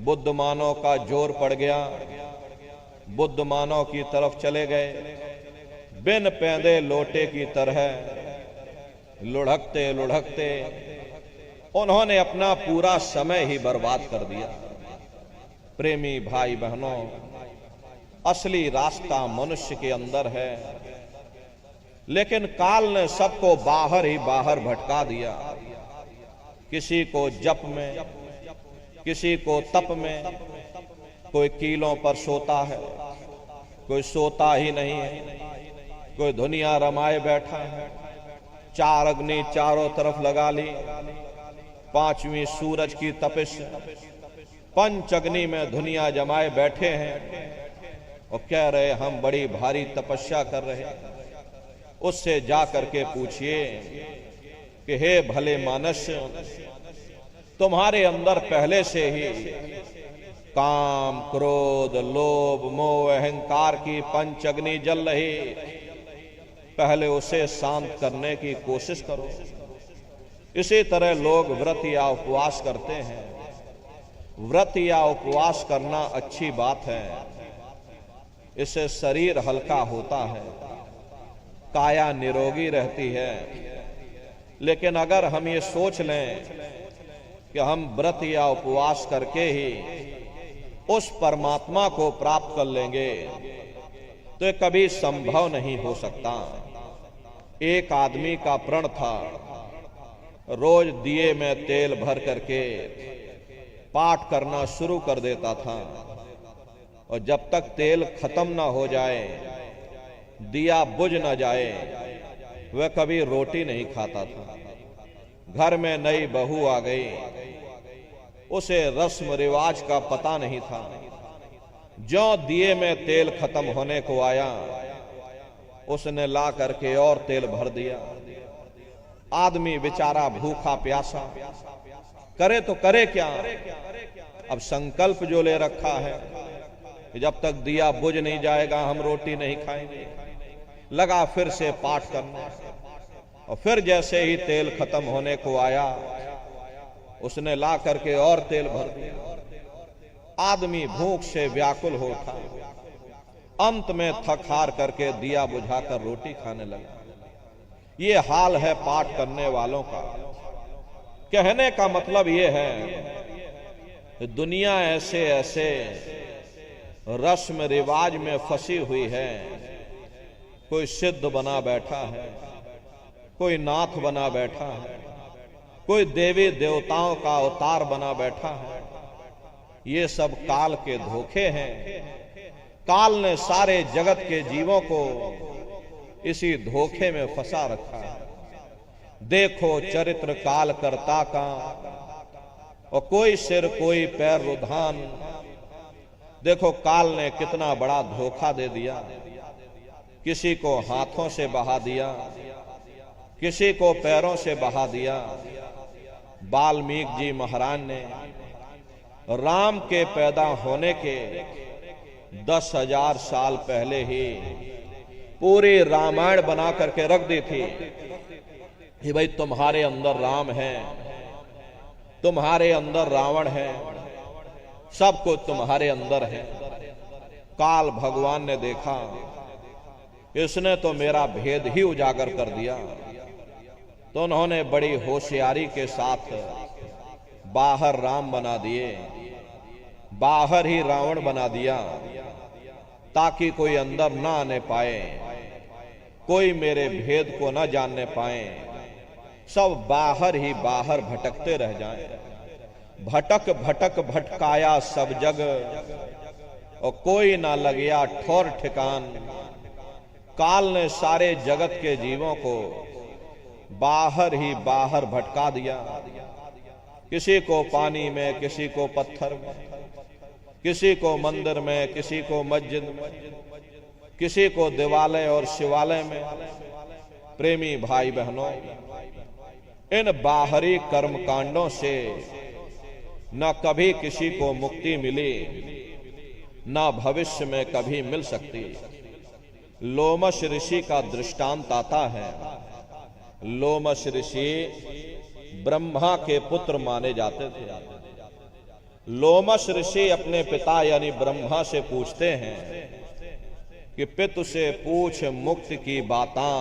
बुद्ध मानव का जोर पड़ गया, बुद्ध मानव की तरफ चले गए। बिन पैंदे लोटे की तरह लुढ़कते लुढ़कते उन्होंने अपना पूरा समय ही बर्बाद कर दिया। प्रेमी भाई बहनों, असली रास्ता मनुष्य के अंदर है, लेकिन काल ने सबको बाहर ही बाहर भटका दिया। किसी को जप में, किसी को तप में, कोई कीलों पर सोता है, कोई सोता ही नहीं है, कोई दुनिया रमाए बैठा है। चार अग्नि चारों तरफ लगा ली, पांचवी सूरज की तपिश, पंच अग्नि में दुनिया जमाए बैठे हैं और कह रहे हम बड़ी भारी तपस्या कर रहे हैं। उससे जा करके पूछिए कि हे भले मानस, तुम्हारे अंदर पहले से ही काम, क्रोध, लोभ, मोह, अहंकार की पंच अग्नि जल रही, पहले उसे शांत करने की कोशिश करो। इसी तरह लोग व्रत या उपवास करते हैं। व्रत या उपवास करना अच्छी बात है, इससे शरीर हल्का होता है, काया निरोगी रहती है। लेकिन अगर हम ये सोच लें कि हम व्रत या उपवास करके ही उस परमात्मा को प्राप्त कर लेंगे, तो ये कभी संभव नहीं हो सकता। एक आदमी का प्रण था, रोज दिए में तेल भर करके पाठ करना शुरू कर देता था और जब तक तेल खत्म ना हो जाए, दिया बुझ ना जाए, वह कभी रोटी नहीं खाता था। घर में नई बहू आ गई, उसे रस्म रिवाज का पता नहीं था। जो दिए में तेल खत्म होने को आया, उसने ला करके और तेल भर दिया। आदमी बेचारा भूखा प्यासा, करे तो करे क्या। अब संकल्प जो ले रखा है कि जब तक दिया बुझ नहीं जाएगा हम रोटी नहीं खाएंगे, लगा फिर से पाठ करना। और फिर जैसे ही तेल खत्म होने को आया, उसने ला करके और तेल भर दिया। आदमी भूख से व्याकुल हो उठा, अंत में थक हार करके दिया बुझाकर रोटी खाने लगा। ये हाल है पाठ करने वालों का। कहने का मतलब ये है कि दुनिया ऐसे ऐसे रस्म रिवाज में फंसी हुई है। कोई सिद्ध बना बैठा है, कोई नाथ बना बैठा है, कोई देवी देवताओं का अवतार बना बैठा है। ये सब काल के धोखे हैं। काल ने सारे जगत के जीवों को इसी धोखे में फंसा रखा है। देखो चरित्र काल करता का, और कोई सिर कोई पैर रुधान। देखो काल ने कितना बड़ा धोखा दे दिया। किसी को हाथों से बहा दिया, किसी को पैरों से बहा दिया। वाल्मीकि जी महाराज ने राम के पैदा होने के 10,000 साल पहले ही पूरी रामायण बना करके रख दी थी कि भाई तुम्हारे अंदर राम है, तुम्हारे अंदर रावण है, सब कुछ तुम्हारे अंदर है। काल भगवान ने देखा, इसने तो मेरा भेद ही उजागर कर दिया, तो उन्होंने बड़ी होशियारी के साथ बाहर राम बना दिए, बाहर ही रावण बना दिया, ताकि कोई अंदर ना आने पाए, कोई मेरे भेद को ना जानने पाए। सब बाहर ही बाहर भटकते रह जाएं। भटक भटक भटकाया सब जग, और कोई ना लगया ठौर ठिकान। काल ने सारे जगत के जीवों को बाहर ही बाहर भटका दिया। किसी को पानी में, किसी को पत्थर में, किसी को मंदिर में, किसी को मस्जिद में, किसी को देवालय और शिवालय में। प्रेमी भाई बहनों, इन बाहरी कर्म कांडों से न कभी किसी को मुक्ति मिली, न भविष्य में कभी मिल सकती। लोमश ऋषि का दृष्टांत आता है। लोमश ऋषि ब्रह्मा के पुत्र माने जाते थे। लोमश ऋषि अपने पिता यानी ब्रह्मा से पूछते हैं कि पितु से पूछ मुक्ति की बातां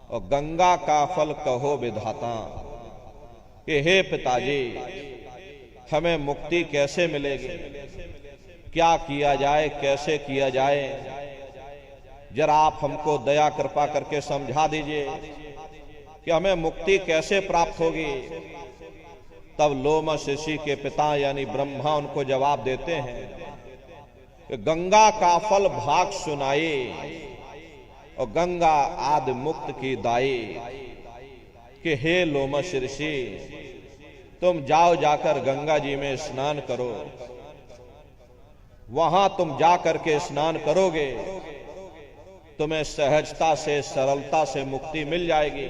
और गंगा का फल कहो विधाता, कि हे पिताजी हमें मुक्ति कैसे मिलेगी, क्या किया जाए, कैसे किया जाए, जरा आप हमको दया कृपा करके समझा दीजिए कि हमें मुक्ति कैसे प्राप्त होगी। तब लोमश ऋषि के पिता यानी ब्रह्मा उनको जवाब देते हैं कि गंगा का फल भाग सुनाई और गंगा आदि मुक्त की दाई, कि हे लोमश ऋषि तुम जाओ जाकर गंगा जी में स्नान करो, वहां तुम जा करके स्नान करोगे तुम्हें सहजता से सरलता से मुक्ति मिल जाएगी,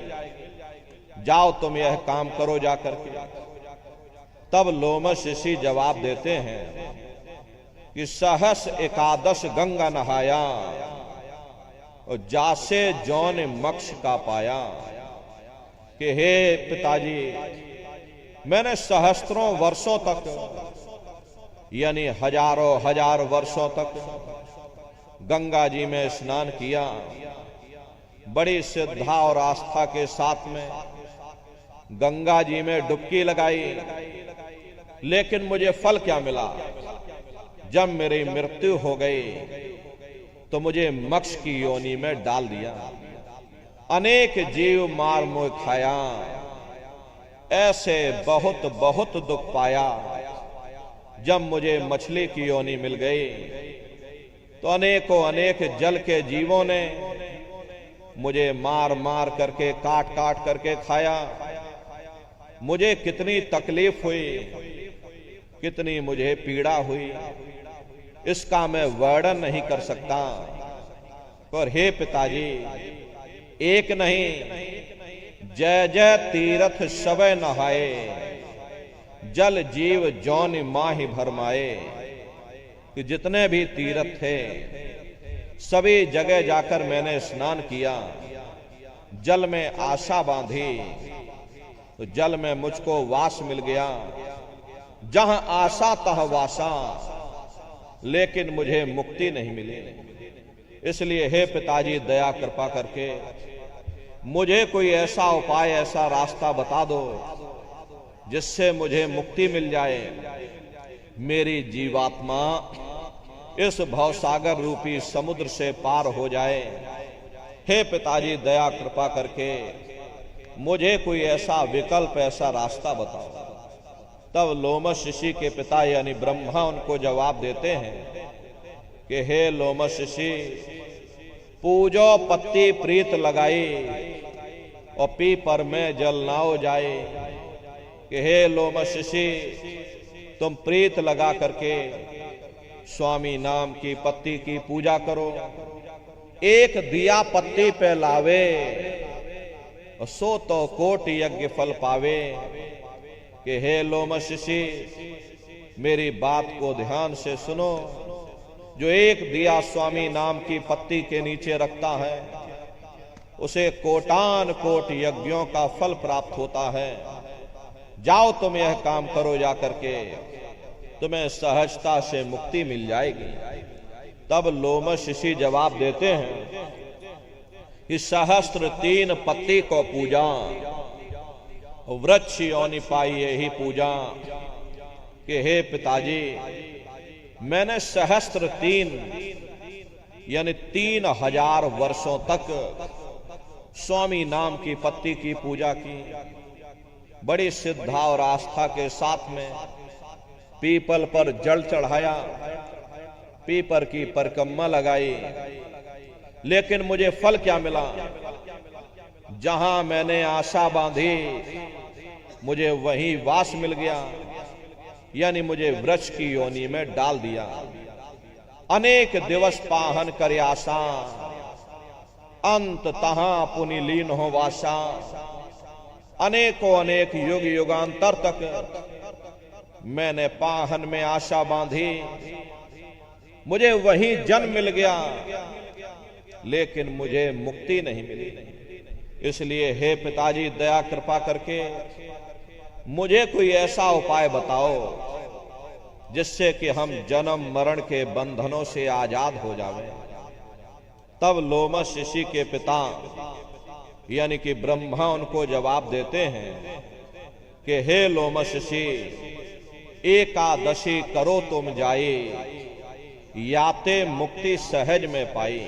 जाओ तुम यह काम करो जा करके। तब लोमश ऋषि जवाब देते हैं कि सहस एकादश गंगा नहाया और जासे जौन मक्ष का पाया, कि हे पिताजी मैंने सहस्त्रों वर्षों तक यानी हजारों हजार वर्षों तक गंगा जी में स्नान किया, बड़ी श्रद्धा और आस्था के साथ में गंगा जी में डुबकी लगाई, लेकिन मुझे फल क्या मिला। जब मेरी मृत्यु हो गई तो मुझे मक्ष की योनि में डाल दिया, अनेक जीव मार मोह खाया, ऐसे बहुत बहुत दुख पाया। जब मुझे मछली की योनि मिल गई तो अनेकों अनेक जल के जीवों ने मुझे मार मार करके काट काट करके खाया। मुझे कितनी तकलीफ हुई, कितनी मुझे पीड़ा हुई, इसका मैं वर्णन नहीं कर सकता। पर हे पिताजी एक नहीं जय जय तीर्थ सबे नहाए, जल जीव जौन माहि भरमाए, कि जितने भी तीर्थ थे सभी जगह जाकर मैंने स्नान किया, जल में आशा बांधी तो जल में मुझको वास मिल गया, जहां आशा तह वासा, लेकिन मुझे मुक्ति नहीं मिली। इसलिए हे पिताजी दया कृपा करके मुझे कोई ऐसा उपाय ऐसा रास्ता बता दो जिससे मुझे मुक्ति मिल जाए, मेरी जीवात्मा इस भवसागर रूपी समुद्र से पार हो जाए। हे पिताजी दया कृपा करके मुझे कोई ऐसा विकल्प ऐसा रास्ता बताओ। तब लोमश ऋषि के पिता यानी ब्रह्मा उनको जवाब देते हैं कि हे लोमश ऋषि पूजो पत्ती प्रीत लगाई और पीपर में जल नाओ जाए, कि हे लोमश ऋषि तुम प्रीत लगा करके स्वामी नाम की पत्ती की पूजा करो, एक दिया पत्ती पे लावे सो तो कोटि यज्ञ फल पावे। कि हे लोमश ऋषि मेरी बात को ध्यान से सुनो, जो एक दिया स्वामी नाम की पत्ती के नीचे रखता है उसे कोटान कोट यज्ञों का फल प्राप्त होता है। जाओ तुम यह काम करो जा करके, तुम्हें सहजता से मुक्ति मिल जाएगी। तब लोमश ऋषि जवाब देते हैं कि सहस्त्र 3 पत्ती को पूजा, वृक्ष योनि पाई यही पूजा, कि हे पिताजी मैंने सहस्त्र 3 यानी 3000 वर्षों तक स्वामी नाम की पत्ती की पूजा की, बड़ी श्रद्धा और आस्था के साथ में पीपल पर जल चढ़ाया, पीपर की परिक्रमा लगाई, लेकिन मुझे फल क्या मिला। जहां मैंने आशा बांधी मुझे वहीं वास मिल गया, यानी मुझे वृक्ष की योनि में डाल दिया। अनेक दिवस पाहन कर आशा, अंत तहां पुनि लीन हो वासा। अनेकों अनेक युग युगांतर तक मैंने पाहन में आशा बांधी, मुझे वहीं जन्म मिल गया, लेकिन मुझे मुक्ति नहीं मिली। इसलिए हे पिताजी दया कृपा करके मुझे कोई ऐसा उपाय बताओ जिससे कि हम जन्म मरण के बंधनों से आजाद हो जावें। तब लोमश ऋषि के पिता यानी कि ब्रह्मा उनको जवाब देते हैं कि हे लोमश ऋषि, एकादशी करो तुम जाए, याते मुक्ति सहज में पाई।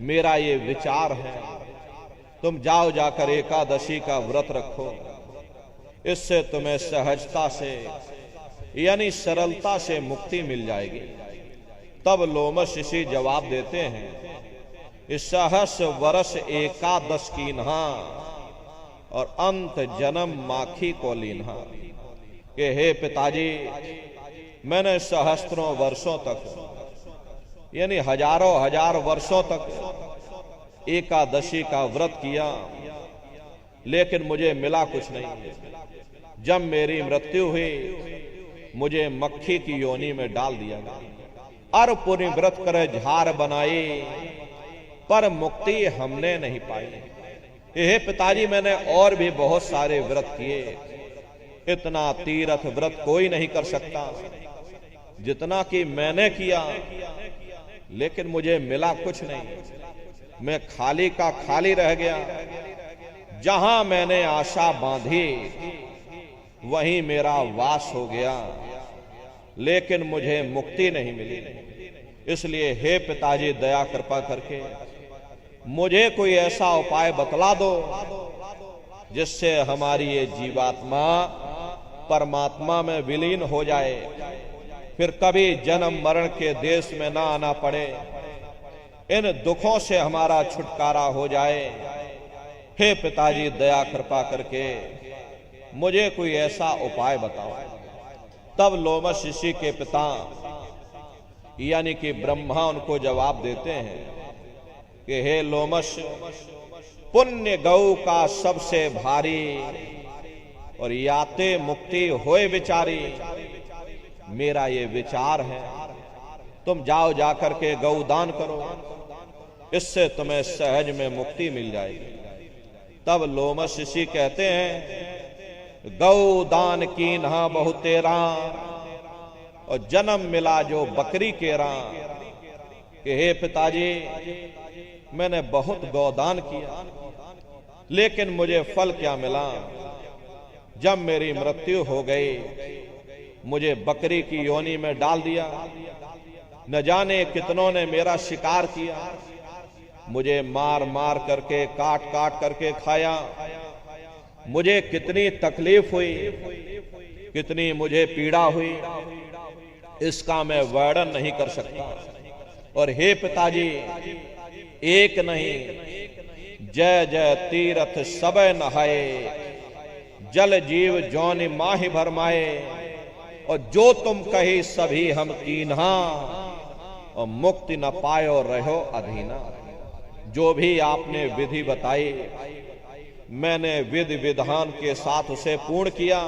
मेरा ये विचार है, तुम जाओ जाकर एकादशी का व्रत रखो, इससे तुम्हें सहजता से यानी सरलता से मुक्ति मिल जाएगी। तब लोमश ऋषि जवाब देते हैं, सहस वर्ष एकादश कीन्हा और अंत जन्म माखी को लीन्हा। कि हे पिताजी, मैंने सहस्त्रों वर्षों तक यानी हजारों हजार वर्षों तक एकादशी का व्रत किया, लेकिन मुझे मिला कुछ नहीं। जब मेरी मृत्यु हुई, मुझे मक्खी की योनि में डाल दिया गया। अर पुनि व्रत करे झार बनाई, पर मुक्ति हमने नहीं पाई। हे पिताजी, मैंने और भी बहुत सारे व्रत किए, इतना तीर्थ व्रत कोई नहीं कर सकता जितना कि मैंने किया, लेकिन मुझे मिला कुछ नहीं। मैं खाली का खाली रह गया। जहां मैंने आशा बांधी वहीं मेरा वास हो गया, लेकिन मुझे मुक्ति नहीं मिली। इसलिए हे पिताजी, दया कृपा करके मुझे कोई ऐसा उपाय बतला दो जिससे हमारी ये जीवात्मा परमात्मा में विलीन हो जाए, फिर कभी जन्म मरण के देश में ना आना पड़े, इन दुखों से हमारा छुटकारा हो जाए। हे पिताजी, दया कृपा करके मुझे कोई ऐसा उपाय बताओ। तब लोमश ऋषि के पिता यानी कि ब्रह्मा उनको जवाब देते हैं कि हे लोमश, पुण्य गौ का सबसे भारी और याते मुक्ति होए विचारी। मेरा ये विचार है, तुम जाओ जाकर के गौ दान करो, इससे तुम्हें सहज में मुक्ति मिल जाएगी। तब लोमश ऋषि कहते हैं, गौ दान की नहा बहुतेरा और जन्म मिला जो बकरी केरा। कि हे पिताजी, मैंने बहुत गौदान किया, लेकिन मुझे फल क्या मिला। जब मेरी मृत्यु हो गई, मुझे बकरी की योनि में डाल दिया। न जाने कितनों ने मेरा शिकार किया, मुझे मार मार करके काट काट करके खाया। मुझे कितनी तकलीफ हुई, कितनी मुझे पीड़ा हुई, इसका मैं वर्णन नहीं कर सकता। और हे पिताजी, एक नहीं जय जय तीरथ सबे नहाए, जल जीव जौनि माहि भरमाए। और जो तुम कही सभी हम कीन्हा, और मुक्ति न पायो रहो अधीना। जो भी आपने विधि बताई, मैंने विधि विधान के साथ उसे पूर्ण किया।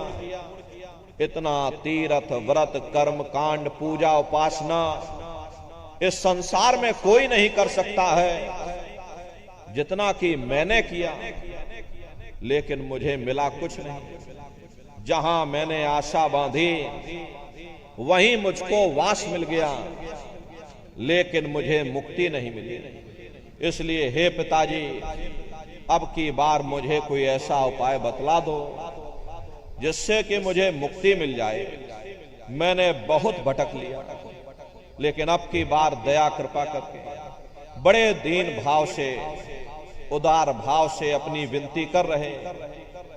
इतना तीर्थ व्रत कर्म कांड पूजा उपासना इस संसार में कोई नहीं कर सकता है जितना कि मैंने किया, लेकिन मुझे मिला कुछ नहीं। जहां मैंने आशा बांधी वहीं मुझको वास मिल गया, लेकिन मुझे मुक्ति नहीं मिली। इसलिए हे पिताजी, अब की बार मुझे कोई ऐसा उपाय बतला दो जिससे कि मुझे मुक्ति मिल जाए। मैंने बहुत भटक लिया, लेकिन अब की बार दया कृपा करके बड़े दीन भाव से, उदार भाव से अपनी विनती कर रहे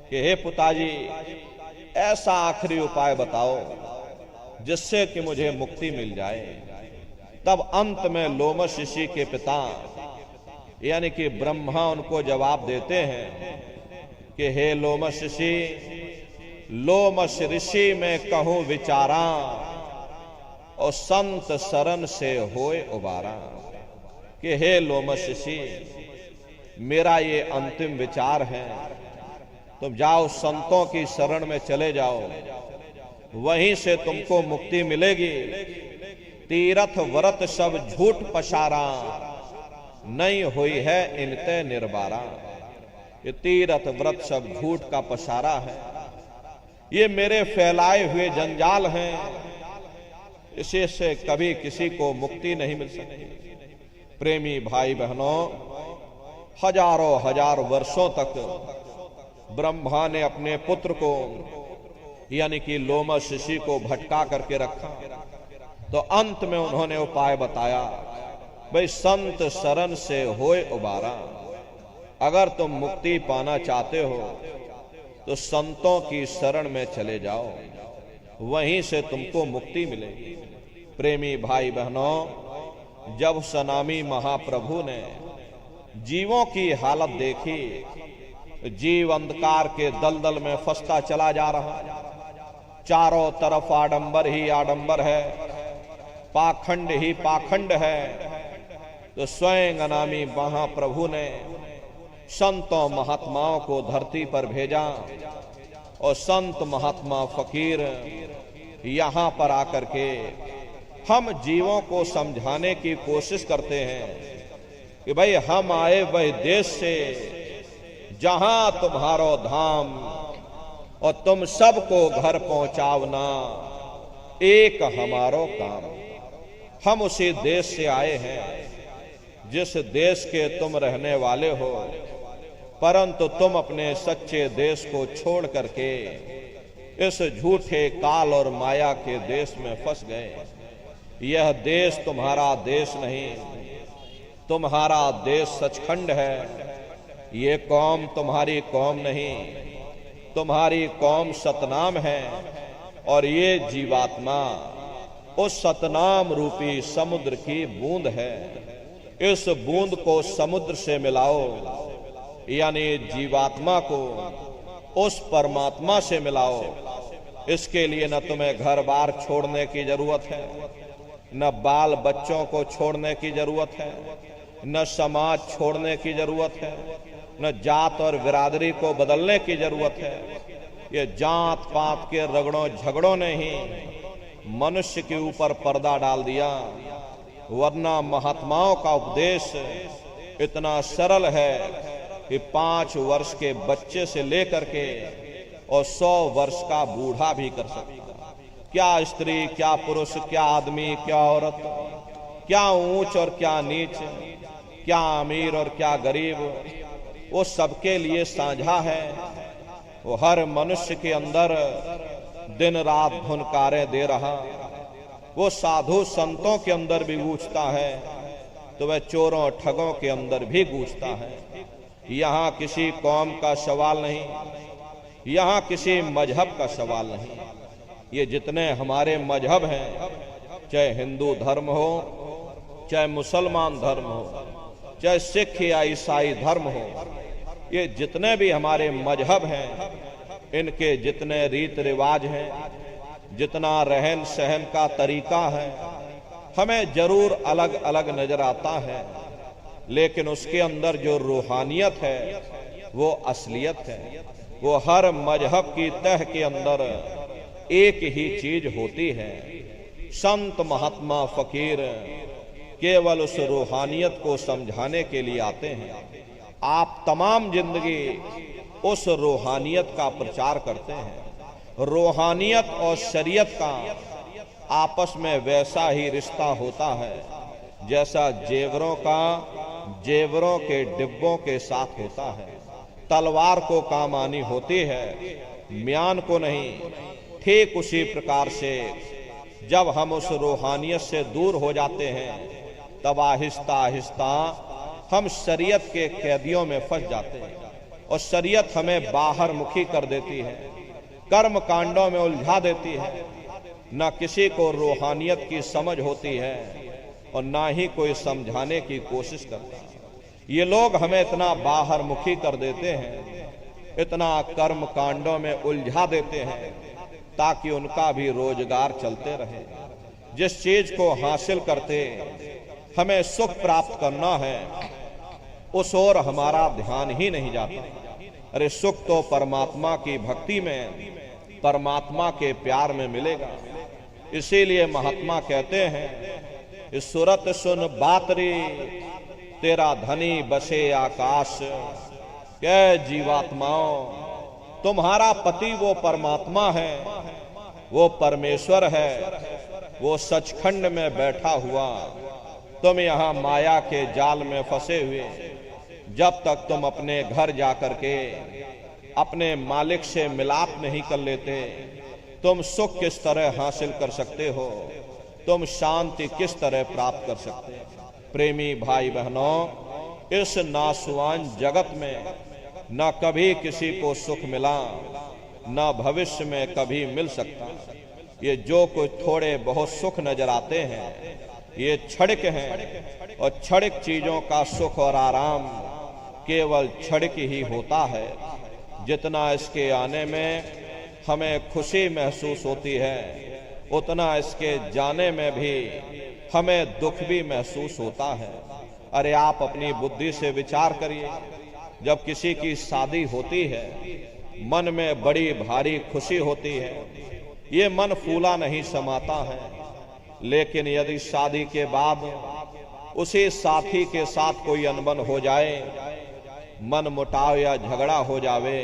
कि हे पिताजी, ऐसा आखिरी उपाय बताओ जिससे कि मुझे मुक्ति मिल जाए। तब अंत में लोमश ऋषि के पिता यानी कि ब्रह्मा उनको जवाब देते हैं कि हे लोमश ऋषि, लोमश ऋषि में कहूं विचारा, और संत शरण से होए उबारा। कि हे लोमश ऋषि, मेरा ये अंतिम विचार है, तुम जाओ संतों की शरण में चले जाओ, वहीं से तुमको मुक्ति मिलेगी। तीरथ व्रत सब झूठ पसारा, नहीं हुई है इनते निर्बारा। ये तीरथ व्रत सब झूठ का पसारा है, ये मेरे फैलाए हुए जंजाल हैं, इसी से कभी किसी को मुक्ति नहीं मिल सकती। प्रेमी भाई बहनों, हजारों हजार वर्षों तक ब्रह्मा ने अपने पुत्र को यानी कि लोमश ऋषि को भटका करके रखा। तो अंत में उन्होंने उपाय बताया, भाई संत शरण से होए उबारा। अगर तुम मुक्ति पाना चाहते हो तो संतों की शरण में चले जाओ, वहीं से तुमको मुक्ति मिलेगी। प्रेमी भाई बहनों, जब सनामी महाप्रभु ने जीवों की हालत देखी, जीव अंधकार के दलदल में फंसता चला जा रहा, चारों तरफ आडंबर ही आडंबर है, पाखंड ही पाखंड है, तो स्वयं अनामी महाप्रभु ने संतों महात्माओं को धरती पर भेजा और संत महात्मा फकीर यहां पर आकर के हम जीवों को समझाने की कोशिश करते हैं कि भाई हम आए वह देश से जहां तुम्हारो धाम और तुम सबको घर पहुंचावना एक हमारो काम। हम उसी देश से आए हैं जिस देश के तुम रहने वाले हो, परंतु तुम अपने सच्चे देश को छोड़ करके इस झूठे काल और माया के देश में फंस गए। यह देश तुम्हारा देश नहीं, तुम्हारा देश सचखंड है। ये कौम तुम्हारी कौम नहीं, तुम्हारी कौम सतनाम है और ये जीवात्मा उस सतनाम रूपी समुद्र की बूंद है। इस बूंद को समुद्र से मिलाओ, यानी जीवात्मा को उस परमात्मा से मिलाओ। इसके लिए न तुम्हें घर बार छोड़ने की जरूरत है, न बाल बच्चों को छोड़ने की जरूरत है, न समाज छोड़ने की जरूरत है, न जात और बिरादरी को बदलने की जरूरत है। ये जात पात के रगड़ों झगड़ों ने ही मनुष्य के ऊपर पर्दा डाल दिया, वरना महात्माओं का उपदेश इतना सरल है कि 5 वर्ष के बच्चे से लेकर के और 100 वर्ष का बूढ़ा भी कर सकता। क्या स्त्री, क्या पुरुष, क्या आदमी, क्या औरत, क्या ऊंच और क्या नीच, क्या अमीर और क्या गरीब, वो सबके लिए साझा है। वो हर मनुष्य के अंदर दिन रात धुनकारें दे रहा। वो साधु संतों के अंदर भी गूंजता है, तो वह चोरों ठगों के अंदर भी गूंजता है। यहाँ किसी कौम का सवाल नहीं, यहाँ किसी मजहब का सवाल नहीं। ये जितने हमारे मजहब हैं, चाहे हिंदू धर्म हो, चाहे मुसलमान धर्म हो, चाहे सिख या ईसाई धर्म हो, ये जितने भी हमारे मजहब हैं, इनके जितने रीत रिवाज हैं, जितना रहन सहन का तरीका है, हमें जरूर अलग अलग नजर आता है, लेकिन उसके अंदर जो रूहानियत है वो असलियत है। वो हर मजहब की तह के अंदर एक ही चीज होती है। संत महात्मा फकीर केवल उस रूहानियत को समझाने के लिए आते हैं। आप तमाम जिंदगी उस रूहानियत का प्रचार करते हैं। रूहानियत और शरीयत का आपस में वैसा ही रिश्ता होता है जैसा जेवरों का जेवरों के डिब्बों के साथ होता है। तलवार को काम आनी होती है, म्यान को नहीं। ठीक उसी प्रकार से जब हम उस रूहानियत से दूर हो जाते हैं, तब आहिस्ता आहिस्ता हम शरीयत के कैदियों में फंस जाते हैं और शरीयत हमें बाहर मुखी कर देती है, कर्म कांडों में उलझा देती है। न किसी को रूहानियत की समझ होती है और ना ही कोई समझाने की कोशिश करता। ये लोग हमें इतना बाहर मुखी कर देते हैं, इतना कर्म कांडों में उलझा देते हैं, ताकि उनका भी रोजगार चलते रहे। जिस चीज को हासिल करते हमें सुख प्राप्त करना है, उस ओर हमारा ध्यान ही नहीं जाता। अरे सुख तो परमात्मा की भक्ति में, परमात्मा के प्यार में मिलेगा। इसीलिए महात्मा कहते हैं, इस सूरत सुन बातरी तेरा धनी बसे आकाश। क्या जीवात्माओं, तुम्हारा पति वो परमात्मा है, वो परमेश्वर है, वो सचखंड में बैठा हुआ, तुम यहां माया के जाल में फंसे हुए, जब तक तुम अपने घर जाकर के अपने मालिक से मिलाप नहीं कर लेते, तुम सुख किस तरह हासिल कर सकते हो, तुम शांति किस तरह प्राप्त कर सकते हो। प्रेमी भाई बहनों, इस नासवान जगत में न कभी किसी को सुख मिला, न भविष्य में कभी मिल सकता। ये जो कुछ थोड़े बहुत सुख नजर आते हैं, ये क्षणिक हैं, और क्षणिक चीजों का सुख और आराम केवल क्षणिक ही होता है। जितना इसके आने में हमें खुशी महसूस होती है, उतना इसके जाने में भी हमें दुख भी महसूस होता है। अरे आप अपनी बुद्धि से विचार करिए, जब किसी की शादी होती है, मन में बड़ी भारी खुशी होती है, ये मन फूला नहीं समाता है। लेकिन यदि शादी के बाद उसी साथी के साथ कोई अनबन हो जाए, मन मुटाव या झगड़ा हो जावे,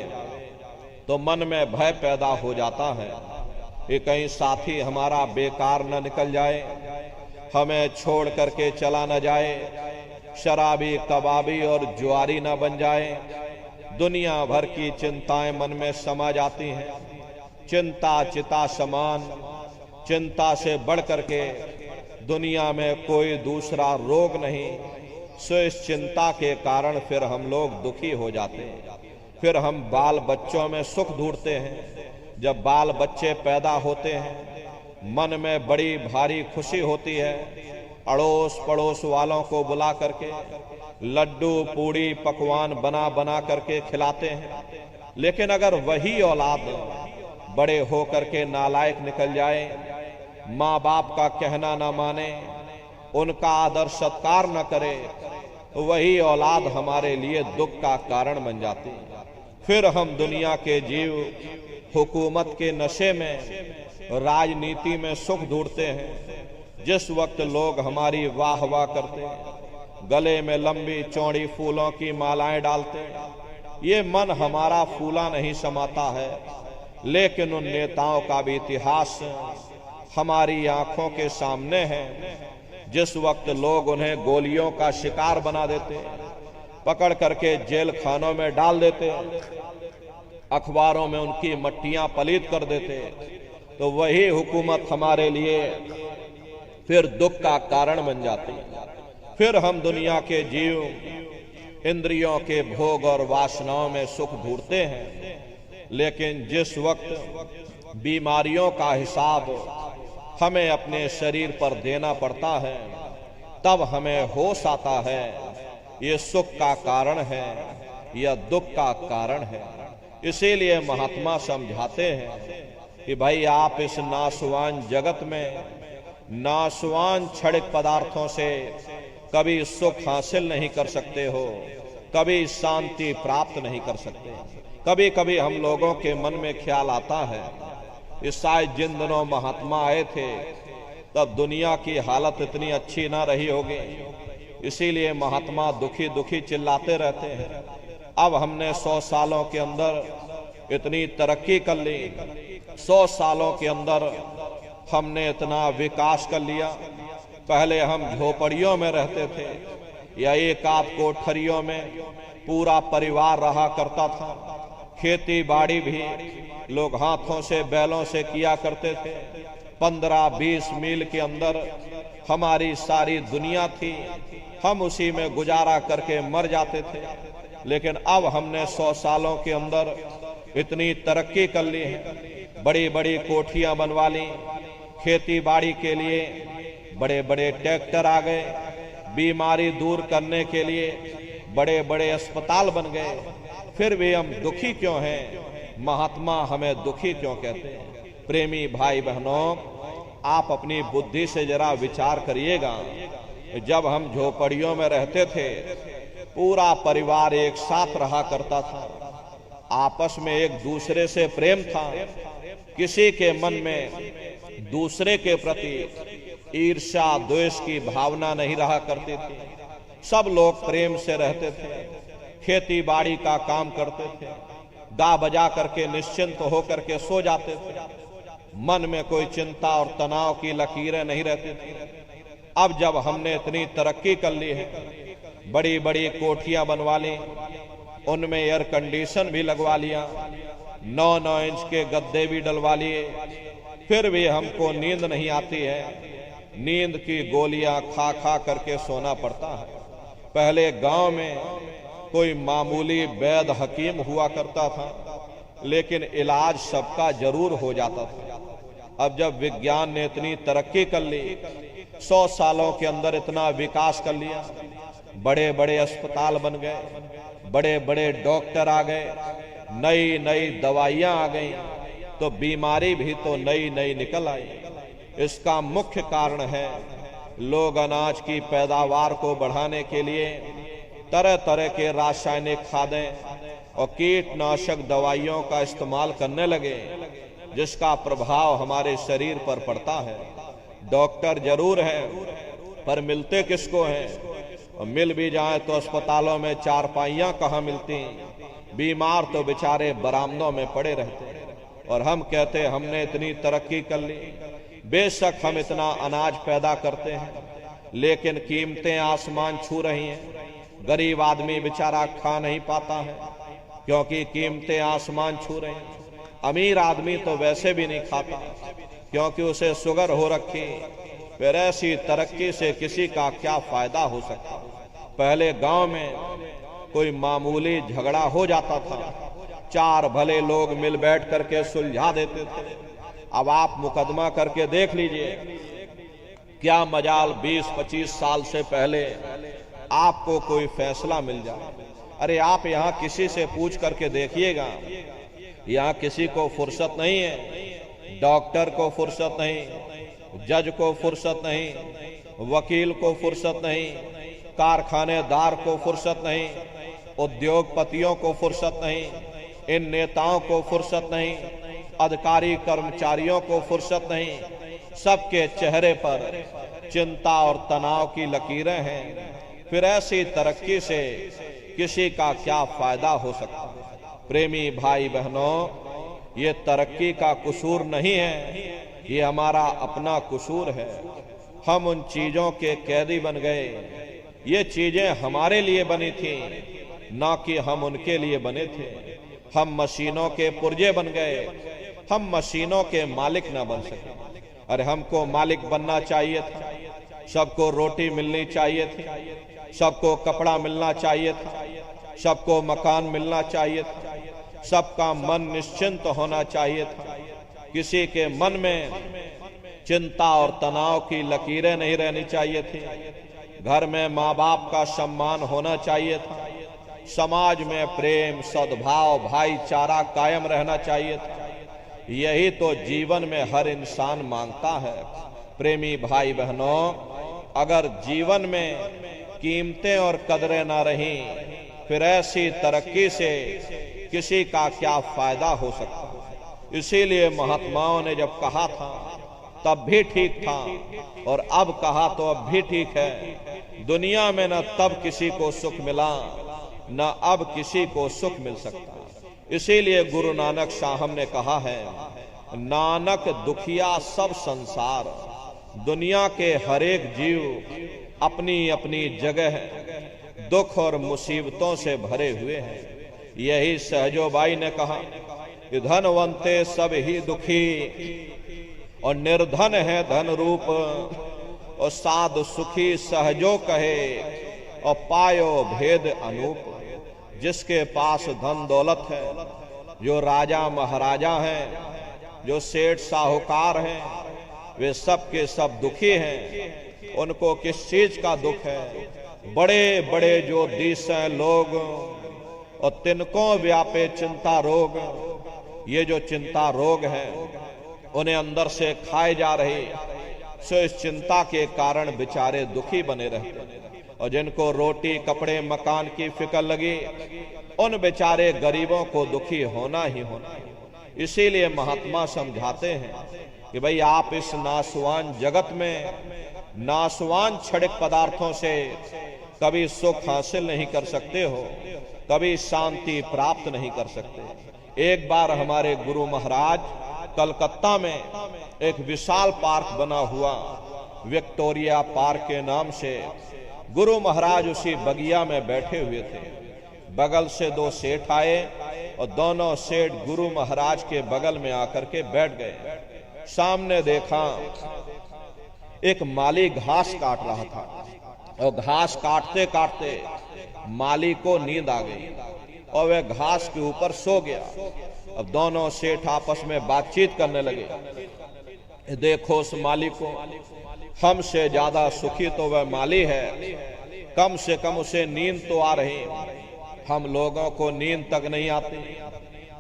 तो मन में भय पैदा हो जाता है कि कहीं साथी हमारा बेकार न निकल जाए, हमें छोड़ करके चला न जाए, शराबी कबाबी और जुआरी न बन जाए। दुनिया भर की चिंताएं मन में समा जाती हैं। चिंता चिता समान, चिंता से बढ़ करके दुनिया में कोई दूसरा रोग नहीं। सो इस चिंता के कारण फिर हम लोग दुखी हो जाते हैं। फिर हम बाल बच्चों में सुख ढूंढते हैं। जब बाल बच्चे पैदा होते हैं, मन में बड़ी भारी खुशी होती है। अड़ोस पड़ोस वालों को बुला करके लड्डू पूड़ी पकवान बना बना करके खिलाते हैं। लेकिन अगर वही औलाद बड़े होकर के नालायक निकल जाए, माँ बाप का कहना न माने, उनका आदर सत्कार न करे, वही औलाद हमारे लिए दुख का कारण बन जाती है। फिर हम दुनिया के जीव हुकूमत के नशे में, राजनीति में सुख ढूंढते हैं। जिस वक्त लोग हमारी वाह वाह करते हैं, गले में लंबी चौड़ी फूलों की मालाएं डालते हैं, ये मन हमारा फूला नहीं समाता है। लेकिन उन नेताओं का भी इतिहास हमारी आंखों के सामने है। जिस वक्त लोग उन्हें गोलियों का शिकार बना देते, पकड़ करके जेल खानों में डाल देते, अखबारों में उनकी मट्टियां पलीत कर देते, तो वही हुकूमत हमारे लिए फिर दुख का कारण बन जाती है। फिर हम दुनिया के जीव इंद्रियों के भोग और वासनाओं में सुख ढूंढते हैं। लेकिन जिस वक्त बीमारियों का हिसाब हमें अपने शरीर पर देना पड़ता है, तब हमें होश आता है ये सुख का कारण है या दुख का कारण है। इसीलिए महात्मा समझाते हैं कि भाई आप इस नाशवान जगत में नाशवान क्षणिक पदार्थों से कभी सुख हासिल नहीं कर सकते हो, कभी शांति प्राप्त नहीं कर सकते। कभी कभी हम लोगों के मन में ख्याल आता है, इस शायद जिन दिनों महात्मा आए थे तब दुनिया की हालत इतनी अच्छी ना रही होगी, इसीलिए महात्मा दुखी दुखी चिल्लाते रहते हैं। अब हमने 100 सालों के अंदर इतनी तरक्की कर ली, 100 सालों के अंदर हमने इतना विकास कर लिया। पहले हम झोपड़ियों में रहते थे या एक आध कोठरियों में पूरा परिवार रहा करता था। खेती बाड़ी भी लोग हाथों से बैलों से किया करते थे। 15-20 मील के अंदर हमारी सारी दुनिया थी, हम उसी में गुजारा करके मर जाते थे। लेकिन अब हमने 100 सालों के अंदर इतनी तरक्की कर ली है, बड़ी बड़ी कोठियां बनवा ली, खेती बाड़ी के लिए बड़े बड़े ट्रैक्टर आ गए, बीमारी दूर करने के लिए बड़े बड़े अस्पताल बन गए। फिर भी हम दुखी क्यों हैं? महात्मा हमें दुखी क्यों कहते हैं? प्रेमी भाई बहनों, आप अपनी बुद्धि से जरा विचार करिएगा। जब हम झोपड़ियों में रहते थे, पूरा परिवार एक साथ रहा करता था, आपस में एक दूसरे से प्रेम था, किसी के मन में दूसरे के प्रति ईर्ष्या द्वेष की भावना नहीं रहा करती थी। सब लोग प्रेम से रहते थे, खेती बाड़ी का काम करते थे, गा बजा करके निश्चिंत होकर के सो जाते थे। मन में कोई चिंता और तनाव की लकीरें नहीं रहती थी। अब जब हमने इतनी तरक्की कर ली है, बड़ी बड़ी कोठियां बनवा ली, उनमें एयर कंडीशन भी लगवा लिया, 9-9 इंच के गद्दे भी डलवा लिए, फिर भी हमको नींद नहीं आती है। नींद की गोलियां खा खा करके सोना पड़ता है। पहले गांव में कोई मामूली वैद्य हकीम हुआ करता था, लेकिन इलाज सबका जरूर हो जाता था। अब जब विज्ञान ने इतनी तरक्की कर ली, 100 सालों के अंदर इतना विकास कर लिया, बड़े बड़े अस्पताल बन गए, बड़े बड़े डॉक्टर आ गए, नई नई दवाइयां आ गई, तो बीमारी भी तो नई नई निकल आई। इसका मुख्य कारण है लोग अनाज की पैदावार को बढ़ाने के लिए तरह तरह के रासायनिक खादें और कीटनाशक दवाइयों का इस्तेमाल करने लगे, जिसका प्रभाव हमारे शरीर पर पड़ता है। डॉक्टर जरूर है, पर मिलते किसको हैं? और मिल भी जाए तो अस्पतालों में चारपाइयां कहाँ मिलती, बीमार तो बेचारे बरामदों में पड़े रहते। और हम कहते हमने इतनी तरक्की कर ली, बेशक हम इतना अनाज पैदा करते हैं, लेकिन कीमतें आसमान छू रही हैं। गरीब आदमी बेचारा खा नहीं पाता है, क्योंकि कीमतें आसमान छू रही हैं। अमीर आदमी तो वैसे भी नहीं खाता, क्योंकि उसे शुगर हो रखी। फिर ऐसी तरक्की से किसी का क्या फायदा हो सकता? पहले गांव में कोई मामूली झगड़ा हो जाता था, 4 भले लोग मिल बैठ करके सुलझा देते थे। अब आप मुकदमा करके देख लीजिए, क्या मजाल 20-25 साल से पहले आपको कोई फैसला मिल जाए। अरे आप यहाँ किसी से पूछ करके देखिएगा, यहाँ किसी को फुर्सत नहीं है। डॉक्टर को फुर्सत नहीं, जज को फुर्सत नहीं, वकील को फुर्सत नहीं, कारखानेदार को फुर्सत नहीं, उद्योगपतियों को फुर्सत नहीं, इन नेताओं को फुर्सत नहीं, अधिकारी कर्मचारियों को फुर्सत नहीं। सबके चेहरे पर चिंता और तनाव की लकीरें हैं। फिर ऐसी तरक्की से किसी का क्या फायदा हो सकता? प्रेमी भाई बहनों, ये तरक्की का कसूर नहीं है, ये हमारा अपना कसूर है। हम उन चीजों के कैदी बन गए। ये चीजें हमारे लिए बनी थी, ना कि हम उनके लिए बने थे। हम मशीनों के पुर्जे बन गए, हम मशीनों के मालिक ना बन सके। अरे हमको मालिक बनना चाहिए था, सबको रोटी मिलनी चाहिए थी, सबको कपड़ा मिलना चाहिए था, सबको मकान मिलना चाहिए था, सबका मन निश्चिंत होना चाहिए था। किसी के मन में चिंता और तनाव की लकीरें नहीं रहनी चाहिए थी। घर में माँ बाप का सम्मान होना चाहिए था, समाज में प्रेम, सद्भाव, भाईचारा कायम रहना चाहिए था। यही तो जीवन में हर इंसान मांगता है। प्रेमी भाई बहनों, अगर जीवन में कीमतें और कदरें ना रहीं, फिर ऐसी तरक्की से किसी का क्या फायदा हो सकता? इसीलिए महात्माओं ने जब कहा था तब भी ठीक था, और अब कहा तो अब भी ठीक है। दुनिया में न तब किसी को सुख मिला, न अब किसी को सुख मिल सकता। इसीलिए गुरु नानक साहब ने कहा है, नानक दुखिया सब संसार। दुनिया के हर एक जीव अपनी अपनी जगह दुख और मुसीबतों से भरे हुए हैं। यही सहजोबाई ने कहा कि धनवंते सब ही दुखी, और निर्धन है धन रूप, और साधु सुखी सहजो कहे, और पायो भेद अनूप। जिसके पास धन दौलत है, जो राजा महाराजा हैं, जो सेठ साहूकार हैं, वे सब के सब दुखी हैं। उनको किस चीज का दुख है? बड़े बड़े जो देश हैं लोग, और तिनको व्यापे चिंता रोग। ये जो चिंता रोग है, उन्हें अंदर से खाए जा रही, सो इस चिंता के कारण बेचारे दुखी बने रहते। और जिनको रोटी, कपड़े, मकान की फिक्र लगी, उन बेचारे गरीबों को दुखी होना ही होना। इसीलिए महात्मा समझाते हैं कि भाई आप इस नासवान जगत में नासवान क्षणिक पदार्थों से कभी सुख हासिल नहीं कर सकते हो, कभी शांति प्राप्त नहीं कर सकते। एक बार हमारे गुरु महाराज कलकत्ता में एक विशाल पार्क बना हुआ, विक्टोरिया पार्क के नाम से। गुरु महाराज उसी बगिया में बैठे हुए थे। बगल से दो सेठ आए और दोनों सेठ गुरु महाराज के बगल में आकर के बैठ गए। सामने देखा एक माली घास काट रहा था और घास काटते काटते माली को नींद आ गई और वह घास के ऊपर सो गया। अब दोनों सेठ आपस में बातचीत करने लगे। देखो उस माली को, हमसे ज्यादा सुखी तो वह माली है, कम से कम उसे नींद तो आ रही, हम लोगों को नींद तक नहीं आती,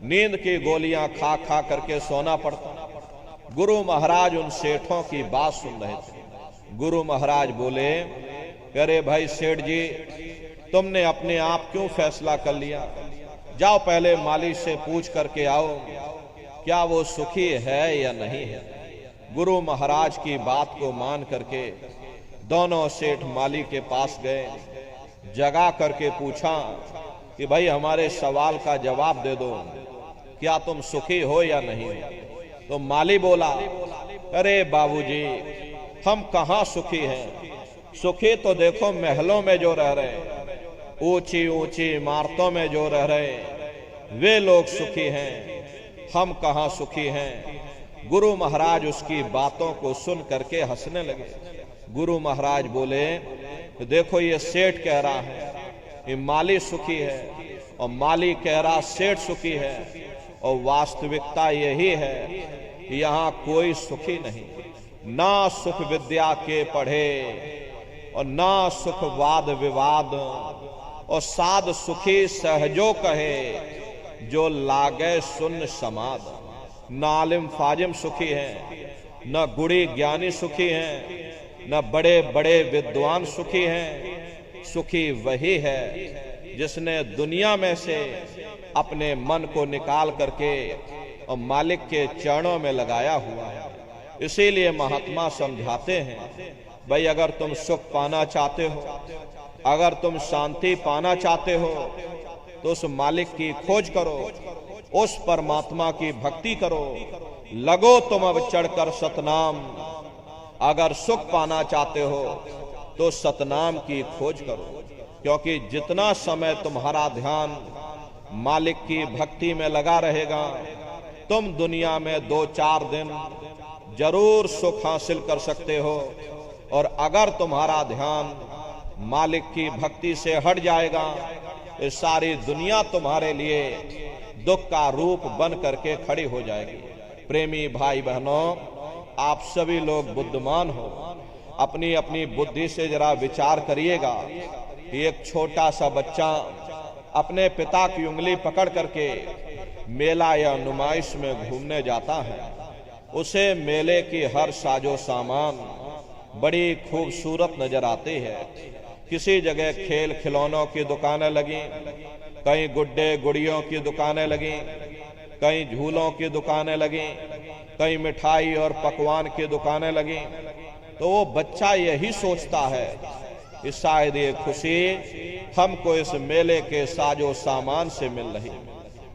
नींद की गोलियां खा खा करके सोना पड़ता। गुरु महाराज उन सेठों की बात सुन रहे थे। गुरु महाराज बोले, अरे भाई सेठ जी, तुमने अपने आप क्यों फैसला कर लिया? जाओ पहले माली से पूछ करके आओ क्या वो सुखी है या नहीं है। गुरु महाराज की बात को मान करके दोनों सेठ माली के पास गए, जगा करके पूछा कि भाई हमारे सवाल का जवाब दे दो, क्या तुम सुखी हो या नहीं। तो माली बोला, अरे बाबूजी, हम कहाँ सुखी हैं, सुखी तो देखो महलों में जो रह रहे, ऊंची ऊंची इमारतों में जो रह रहे, वे लोग सुखी हैं, हम कहाँ सुखी हैं। गुरु महाराज उसकी बातों को सुन करके हंसने लगे। गुरु महाराज बोले, देखो ये सेठ कह रहा है ये माली सुखी है, और माली कह रहा सेठ सुखी है, और वास्तविकता यही है कि यहाँ कोई सुखी नहीं। ना सुख विद्या के पढ़े और ना सुख वाद विवाद, और साध सुखी सहजो कहे जो लागे सुन समाद। न आलिम फाजिम सुखी हैं, न गुणी ज्ञानी सुखी हैं, न बड़े बड़े विद्वान सुखी हैं। सुखी वही है जिसने दुनिया में से अपने मन को निकाल करके और मालिक के चरणों में लगाया हुआ है। इसीलिए महात्मा समझाते हैं, भाई अगर तुम सुख पाना चाहते हो, अगर तुम शांति पाना चाहते हो, तो उस मालिक की खोज करो, उस परमात्मा की भक्ति करो, लगो तुम अब चढ़कर सतनाम। अगर सुख पाना चाहते हो तो सतनाम की खोज करो, क्योंकि जितना समय तुम्हारा ध्यान मालिक की भक्ति में लगा रहेगा, तुम दुनिया में 2-4 दिन जरूर सुख हासिल कर सकते हो। और अगर तुम्हारा ध्यान मालिक की भक्ति से हट जाएगा, तो सारी दुनिया तुम्हारे लिए दुख का रूप बन करके खड़ी हो जाएगी। प्रेमी भाई बहनों, आप सभी लोग बुद्धिमान हो, अपनी अपनी बुद्धि से जरा विचार करिएगा कि एक छोटा सा बच्चा अपने पिता की उंगली पकड़ करके मेला या नुमाइश में घूमने जाता है। उसे मेले की हर साजो सामान बड़ी खूबसूरत नजर आती है। किसी जगह खेल खिलौनों की दुकानें लगी, कहीं गुड्डे गुड़ियों की दुकानें लगी, कहीं झूलों की दुकानें लगी, कहीं मिठाई और पकवान की दुकानें लगी। तो वो बच्चा यही सोचता है कि शायद ये खुशी हमको इस मेले के साजो सामान से मिल रही।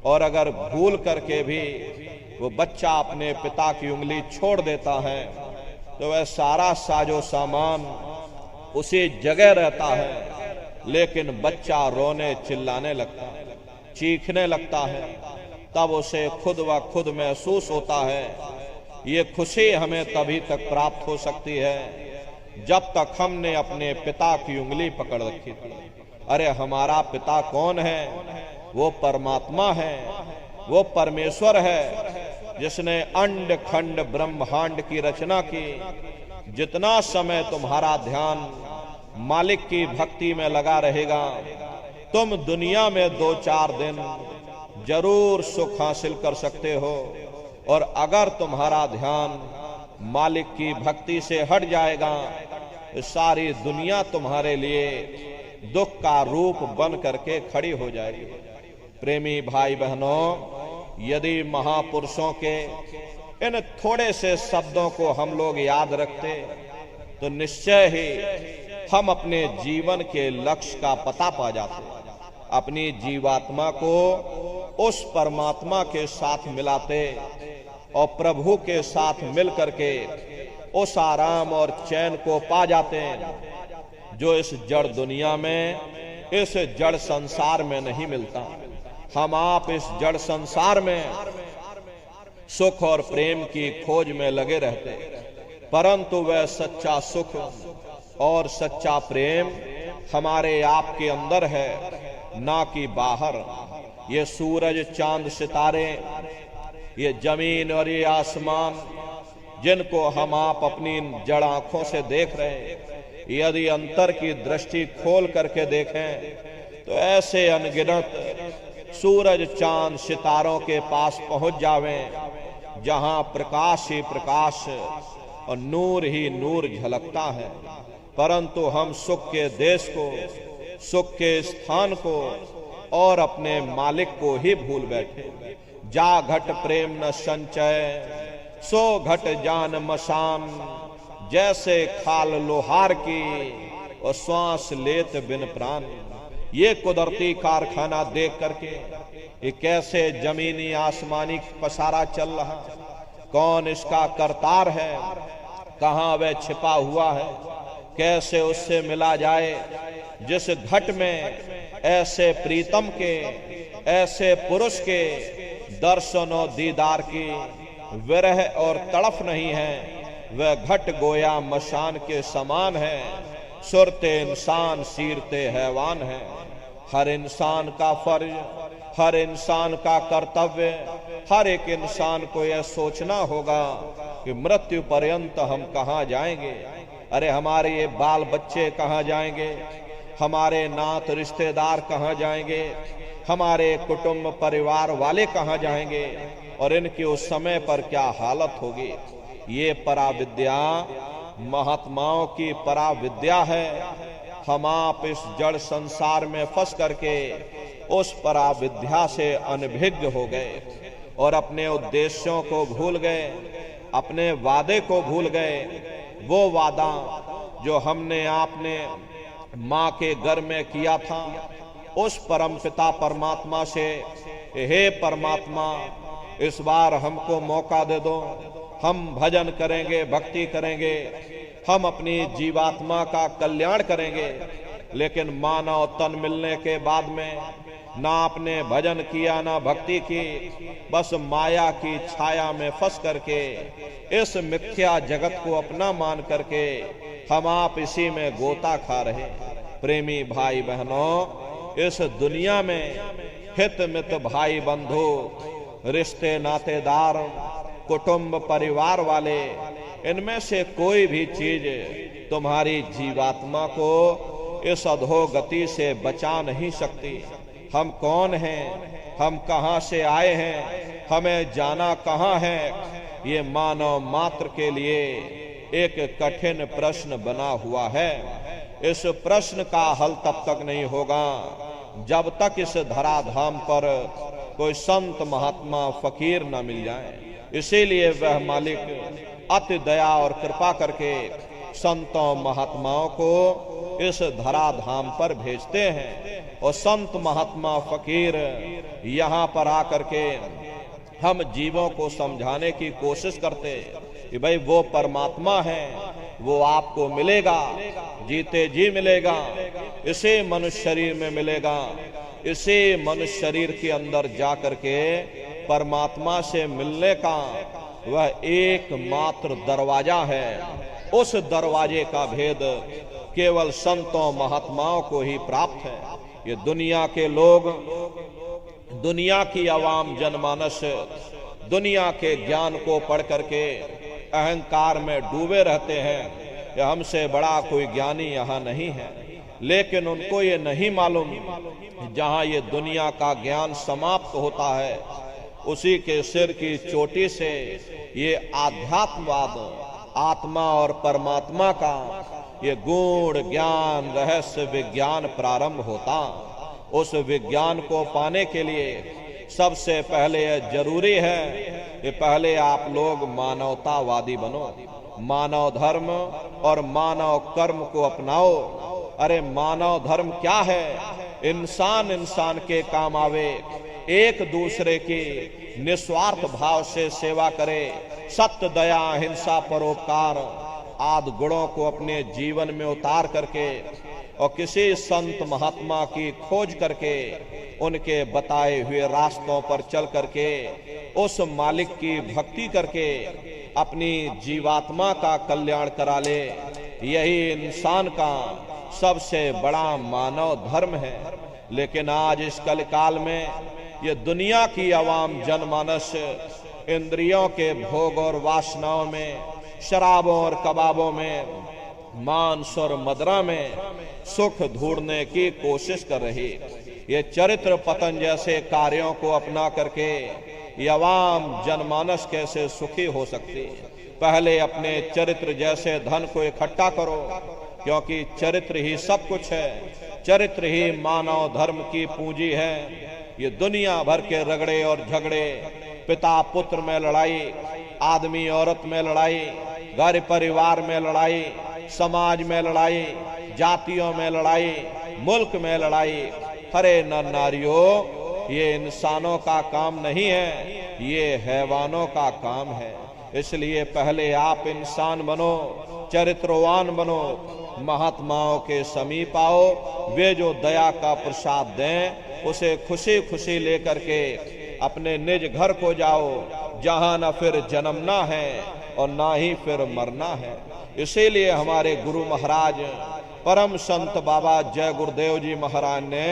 और अगर भूल करके भी वो बच्चा अपने पिता की उंगली छोड़ देता है, तो वह सारा साजो सामान उसी जगह रहता है, लेकिन बच्चा रोने चिल्लाने लगता है, चीखने लगता है। तब उसे खुद व खुद महसूस होता है ये खुशी हमें तभी तक प्राप्त हो सकती है जब तक हमने अपने पिता की उंगली पकड़ रखी थी। अरे हमारा पिता कौन है? वो परमात्मा है, वो परमेश्वर है जिसने अंड खंड ब्रह्मांड की रचना की। जितना समय तुम्हारा ध्यान मालिक की भक्ति में लगा रहेगा, तुम दुनिया में 2-4 दिन जरूर सुख हासिल कर सकते हो। और अगर तुम्हारा ध्यान मालिक की भक्ति से हट जाएगा, तो सारी दुनिया तुम्हारे लिए दुख का रूप बन करके खड़ी हो जाएगी। प्रेमी भाई बहनों, यदि महापुरुषों के इन थोड़े से शब्दों को हम लोग याद रखते, तो निश्चय ही हम अपने जीवन के लक्ष्य का पता पा जाते, अपनी जीवात्मा को उस परमात्मा के साथ मिलाते, और प्रभु के साथ मिल करके उस आराम और चैन को पा जाते हैं जो इस जड़ दुनिया में, इस जड़ संसार में नहीं मिलता। हम आप इस जड़ संसार में सुख और प्रेम की खोज में लगे रहते, परंतु वह सच्चा सुख और सच्चा प्रेम हमारे आप के अंदर है, ना कि बाहर। ये सूरज चांद सितारे, ये जमीन और ये आसमान जिनको हम आप अपनी जड़ आंखों से देख रहे हैं, यदि अंतर की दृष्टि खोल करके देखें तो ऐसे अनगिनत सूरज चांद सितारों के पास पहुंच जावें जहां प्रकाश ही प्रकाश और नूर ही नूर झलकता है। परंतु हम सुख के देश को, सुख के स्थान को और अपने मालिक को ही भूल बैठे। जा घट प्रेम न संचय, सो घट जान मसान, जैसे खाल लोहार की और श्वास लेत बिन प्राण। ये कुदरती कारखाना देख करके ये कैसे जमीनी आसमानी पसारा चल रहा, कौन इसका करतार है, कहां वह छिपा हुआ है, कैसे उससे मिला जाए जिस घट में ऐसे प्रीतम के, ऐसे पुरुष के दर्शन और दीदार की विरह और तड़फ नहीं है। वह घट गोया मशान के समान है, सुरते इंसान सीरते हैवान है। हर इंसान का फर्ज, हर इंसान का कर्तव्य, हर एक इंसान को यह सोचना होगा कि मृत्यु पर्यंत हम कहाँ जाएंगे। अरे हमारे ये बाल बच्चे कहाँ जाएंगे, हमारे नात रिश्तेदार कहाँ जाएंगे, हमारे कुटुंब परिवार वाले कहाँ जाएंगे और इनकी उस समय पर क्या हालत होगी। ये पराविद्या महात्माओं की पराविद्या है। हम आप इस जड़ संसार में फंस करके उस पराविद्या से अनभिज्ञ हो गए और अपने उद्देश्यों को भूल गए, अपने वादे को भूल गए। वो वादा जो हमने आपने माँ के घर में किया था, उस परमपिता परमात्मा से, हे परमात्मा इस बार हमको मौका दे दो, हम भजन करेंगे, भक्ति करेंगे, हम अपनी जीवात्मा का कल्याण करेंगे। लेकिन मानव तन मिलने के बाद में ना आपने भजन किया ना भक्ति की, बस माया की छाया में फंस करके इस मिथ्या जगत को अपना मान करके हम आप इसी में गोता खा रहे। प्रेमी भाई बहनों, इस दुनिया में हित मित भाई बंधु, रिश्ते नातेदार, कुटुंब परिवार वाले, इनमें से कोई भी चीज तुम्हारी जीवात्मा को इस अधोगति से बचा नहीं सकती। हम कौन हैं, हम कहां से आए हैं, हमें जाना कहां है, ये मानव मात्र के लिए एक कठिन प्रश्न बना हुआ है। इस प्रश्न का हल तब तक नहीं होगा जब तक इस धराधाम पर कोई संत महात्मा फकीर न मिल जाए। इसीलिए वह मालिक अति दया और कृपा करके संतों महात्माओं को इस धराधाम पर भेजते हैं और संत महात्मा फकीर यहाँ पर आकर के हम जीवों को समझाने की कोशिश करते कि भाई वो परमात्मा है, वो आपको मिलेगा, जीते जी मिलेगा, इसे मनुष्य शरीर में मिलेगा। इसे मनुष्य शरीर के अंदर जाकर के परमात्मा से मिलने का वह एकमात्र दरवाजा है। उस दरवाजे का भेद केवल संतों महात्माओं को ही प्राप्त है। ये दुनिया के लोग, दुनिया की आवाम जनमानस दुनिया के ज्ञान को पढ़ करके अहंकार में डूबे रहते हैं कि हमसे बड़ा कोई ज्ञानी यहाँ नहीं है। लेकिन उनको ये नहीं मालूम जहाँ ये दुनिया का ज्ञान समाप्त होता है, उसी के सिर की चोटी से ये आध्यात्मवाद, आत्मा और परमात्मा का ये गूढ़ ज्ञान, रहस्य विज्ञान प्रारंभ होता। उस विज्ञान को पाने के लिए सबसे पहले यह जरूरी है कि पहले आप लोग मानवतावादी बनो, मानव धर्म और मानव कर्म को अपनाओ। अरे मानव धर्म क्या है? इंसान इंसान के काम आवे, एक दूसरे की निस्वार्थ भाव से सेवा करे, सत्य, दया, अहिंसा, परोपकार आदि गुणों को अपने जीवन में उतार करके और किसी संत महात्मा की खोज करके उनके बताए हुए रास्तों पर चल करके उस मालिक की भक्ति करके अपनी जीवात्मा का कल्याण करा ले, यही इंसान का सबसे बड़ा मानव धर्म है। लेकिन आज इस कल काल में ये दुनिया की आवाम जनमानस इंद्रियों के भोग और वासनाओं में, शराबों और कबाबों में, मांस और मदिरा में सुख ढूंढने की कोशिश कर रही। ये चरित्र पतन जैसे कार्यों को अपना करके ये आवाम जनमानस कैसे सुखी हो सकती? पहले अपने चरित्र जैसे धन को इकट्ठा करो, क्योंकि चरित्र ही सब कुछ है, चरित्र ही मानव धर्म की पूंजी है। ये दुनिया भर के रगड़े और झगड़े, पिता पुत्र में लड़ाई, आदमी औरत में लड़ाई, घर परिवार में लड़ाई, समाज में लड़ाई, जातियों में लड़ाई, मुल्क में लड़ाई, हरे नर नारियों, ये इंसानों का काम नहीं है, ये हैवानों का काम है। इसलिए पहले आप इंसान बनो, चरित्रवान बनो, महात्माओं के समीप आओ, वे जो दया का प्रसाद दें उसे खुशी खुशी लेकर के अपने निज घर को जाओ, जहां न फिर जन्मना है और ना ही फिर मरना है। इसीलिए हमारे गुरु महाराज परम संत बाबा जय गुरुदेव जी महाराज ने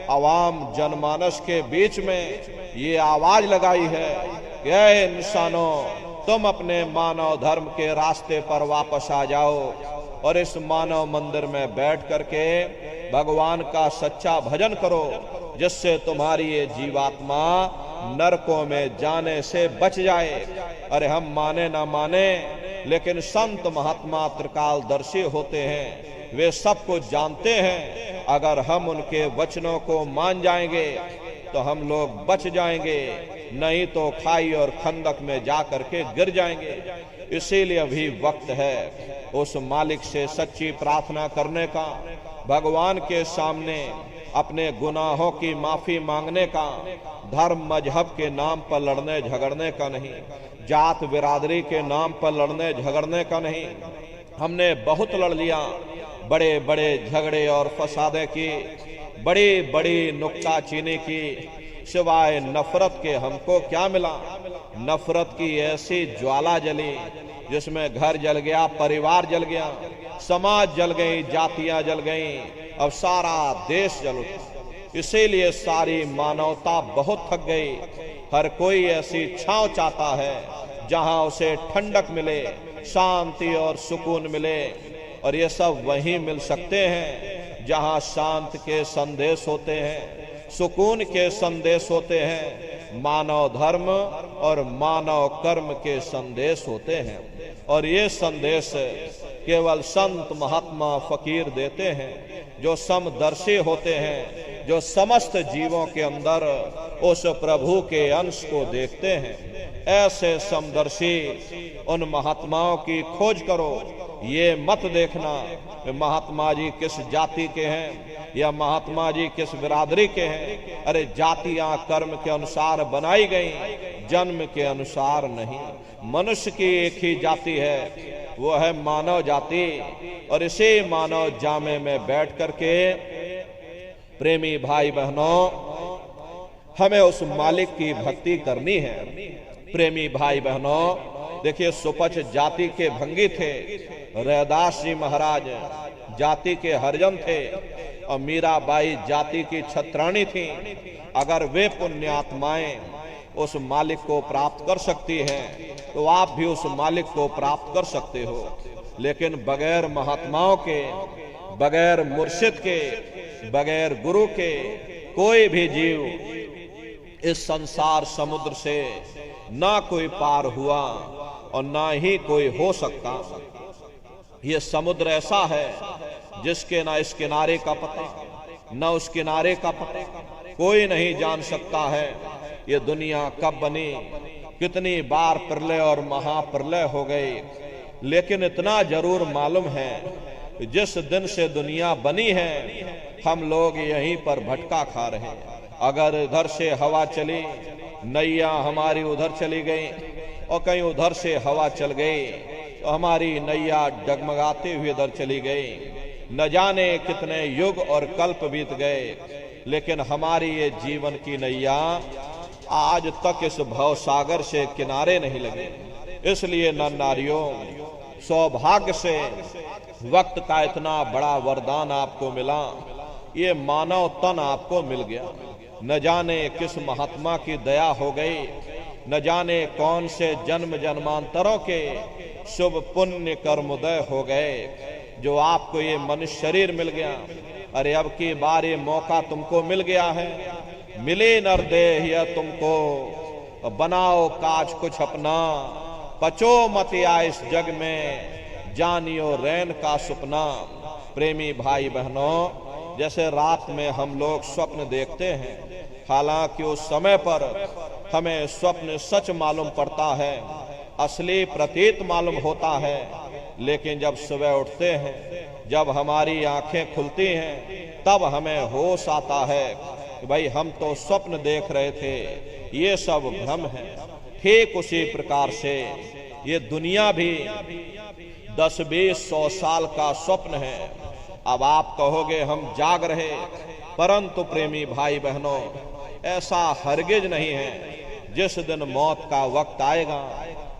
आवाम जनमानस के बीच में ये आवाज लगाई है कि ऐ इंसानों, तुम अपने मानव धर्म के रास्ते पर वापस आ जाओ और इस मानव मंदिर में बैठ करके भगवान का सच्चा भजन करो, जिससे तुम्हारी ये जीवात्मा नरकों में जाने से बच जाए। अरे हम माने ना माने, लेकिन संत महात्मा त्रिकालदर्शी होते हैं, वे सब कुछ जानते हैं। अगर हम उनके वचनों को मान जाएंगे तो हम लोग बच जाएंगे, नहीं तो खाई और खंदक में जा करके गिर जाएंगे। इसीलिए अभी वक्त है उस मालिक से सच्ची प्रार्थना करने का, भगवान के सामने अपने गुनाहों की माफी मांगने का, धर्म मजहब के नाम पर लड़ने झगड़ने का नहीं, जात बिरादरी के नाम पर लड़ने झगड़ने का नहीं। हमने बहुत लड़ लिया, बड़े बड़े झगड़े और फसादे की, बड़ी बड़ी नुक्ताचीनी की, सिवाय नफरत के हमको क्या मिला? नफरत की ऐसी ज्वाला जली जिसमें घर जल गया, परिवार जल गया, समाज जल गई, जातियां जल गई, अब सारा देश जल उठा। इसीलिए सारी मानवता बहुत थक गई। हर कोई ऐसी छांव चाहता है जहां उसे ठंडक मिले, शांति और सुकून मिले, और ये सब वहीं मिल सकते हैं जहां शांत के संदेश होते हैं, सुकून के संदेश होते हैं, मानव धर्म और मानव कर्म के संदेश होते हैं। और ये संदेश केवल संत महात्मा फकीर देते हैं, जो समदर्शी होते हैं, जो समस्त जीवों के अंदर उस प्रभु के अंश को देखते हैं। ऐसे समदर्शी उन महात्माओं की खोज करो। ये मत देखना महात्मा जी किस जाति के हैं या महात्मा जी किस बिरादरी के हैं। अरे जातियां कर्म के अनुसार बनाई गई, जन्म के अनुसार नहीं। मनुष्य की एक ही जाति है, वो है मानव जाति। और इसी मानव जामे में बैठ करके प्रेमी भाई बहनों, हमें उस मालिक की भक्ति करनी है। प्रेमी भाई बहनों, देखिए सुपच जाति के भंगी थे, रैदास जी महाराज जाति के हरिजन थे, और मीराबाई जाति की छत्राणी थी। अगर वे पुण्यात्माएं उस मालिक को प्राप्त कर सकती हैं, तो आप भी उस मालिक को प्राप्त कर सकते हो। लेकिन बगैर महात्माओं के, बगैर मुर्शिद के, बगैर गुरु के कोई भी जीव इस संसार समुद्र से ना कोई पार हुआ और ना ही कोई हो सकता। ये समुद्र ऐसा है जिसके ना इस किनारे का पता, ना उस किनारे का पता, कोई नहीं जान सकता है ये दुनिया कब बनी, कितनी बार प्रलय और महाप्रलय हो गई। लेकिन इतना जरूर मालूम है जिस दिन से दुनिया बनी है, हम लोग यहीं पर भटका खा रहे हैं। अगर इधर से हवा चली, नैया हमारी उधर चली गई और कहीं उधर से हवा चल गई तो हमारी नैया डगमगाते हुए इधर चली गई। न जाने कितने युग और कल्प बीत गए, लेकिन हमारी ये जीवन की नैया आज तक इस भवसागर से किनारे नहीं लगे। इसलिए नर नारियों, सौभाग्य से वक्त का इतना बड़ा वरदान आपको मिला, ये मानव तन आपको मिल गया। न जाने किस महात्मा की दया हो गई, न जाने कौन से जन्म जन्मांतरों के शुभ पुण्य कर्मोदय हो गए जो आपको ये मनुष्य शरीर मिल गया। अरे अब की बार ये मौका तुमको मिल गया है, मिले नरदेह यह तुमको, बनाओ काज कुछ अपना, पचो मत या इस जग में, जानियो रैन का सपना। प्रेमी भाई बहनों, जैसे रात में हम लोग स्वप्न देखते हैं, हालांकि उस समय पर हमें स्वप्न सच मालूम पड़ता है, असली प्रतीत मालूम होता है, लेकिन जब सुबह उठते हैं, जब हमारी आंखें खुलती हैं, तब हमें होश आता है कि भाई हम तो स्वप्न देख रहे थे, ये सब भ्रम है। ठीक उसी प्रकार से ये दुनिया भी 10-20-100 साल का स्वप्न है। अब आप कहोगे हम जाग रहे, परंतु प्रेमी भाई बहनों, ऐसा हरगिज नहीं है। जिस दिन मौत का वक्त आएगा,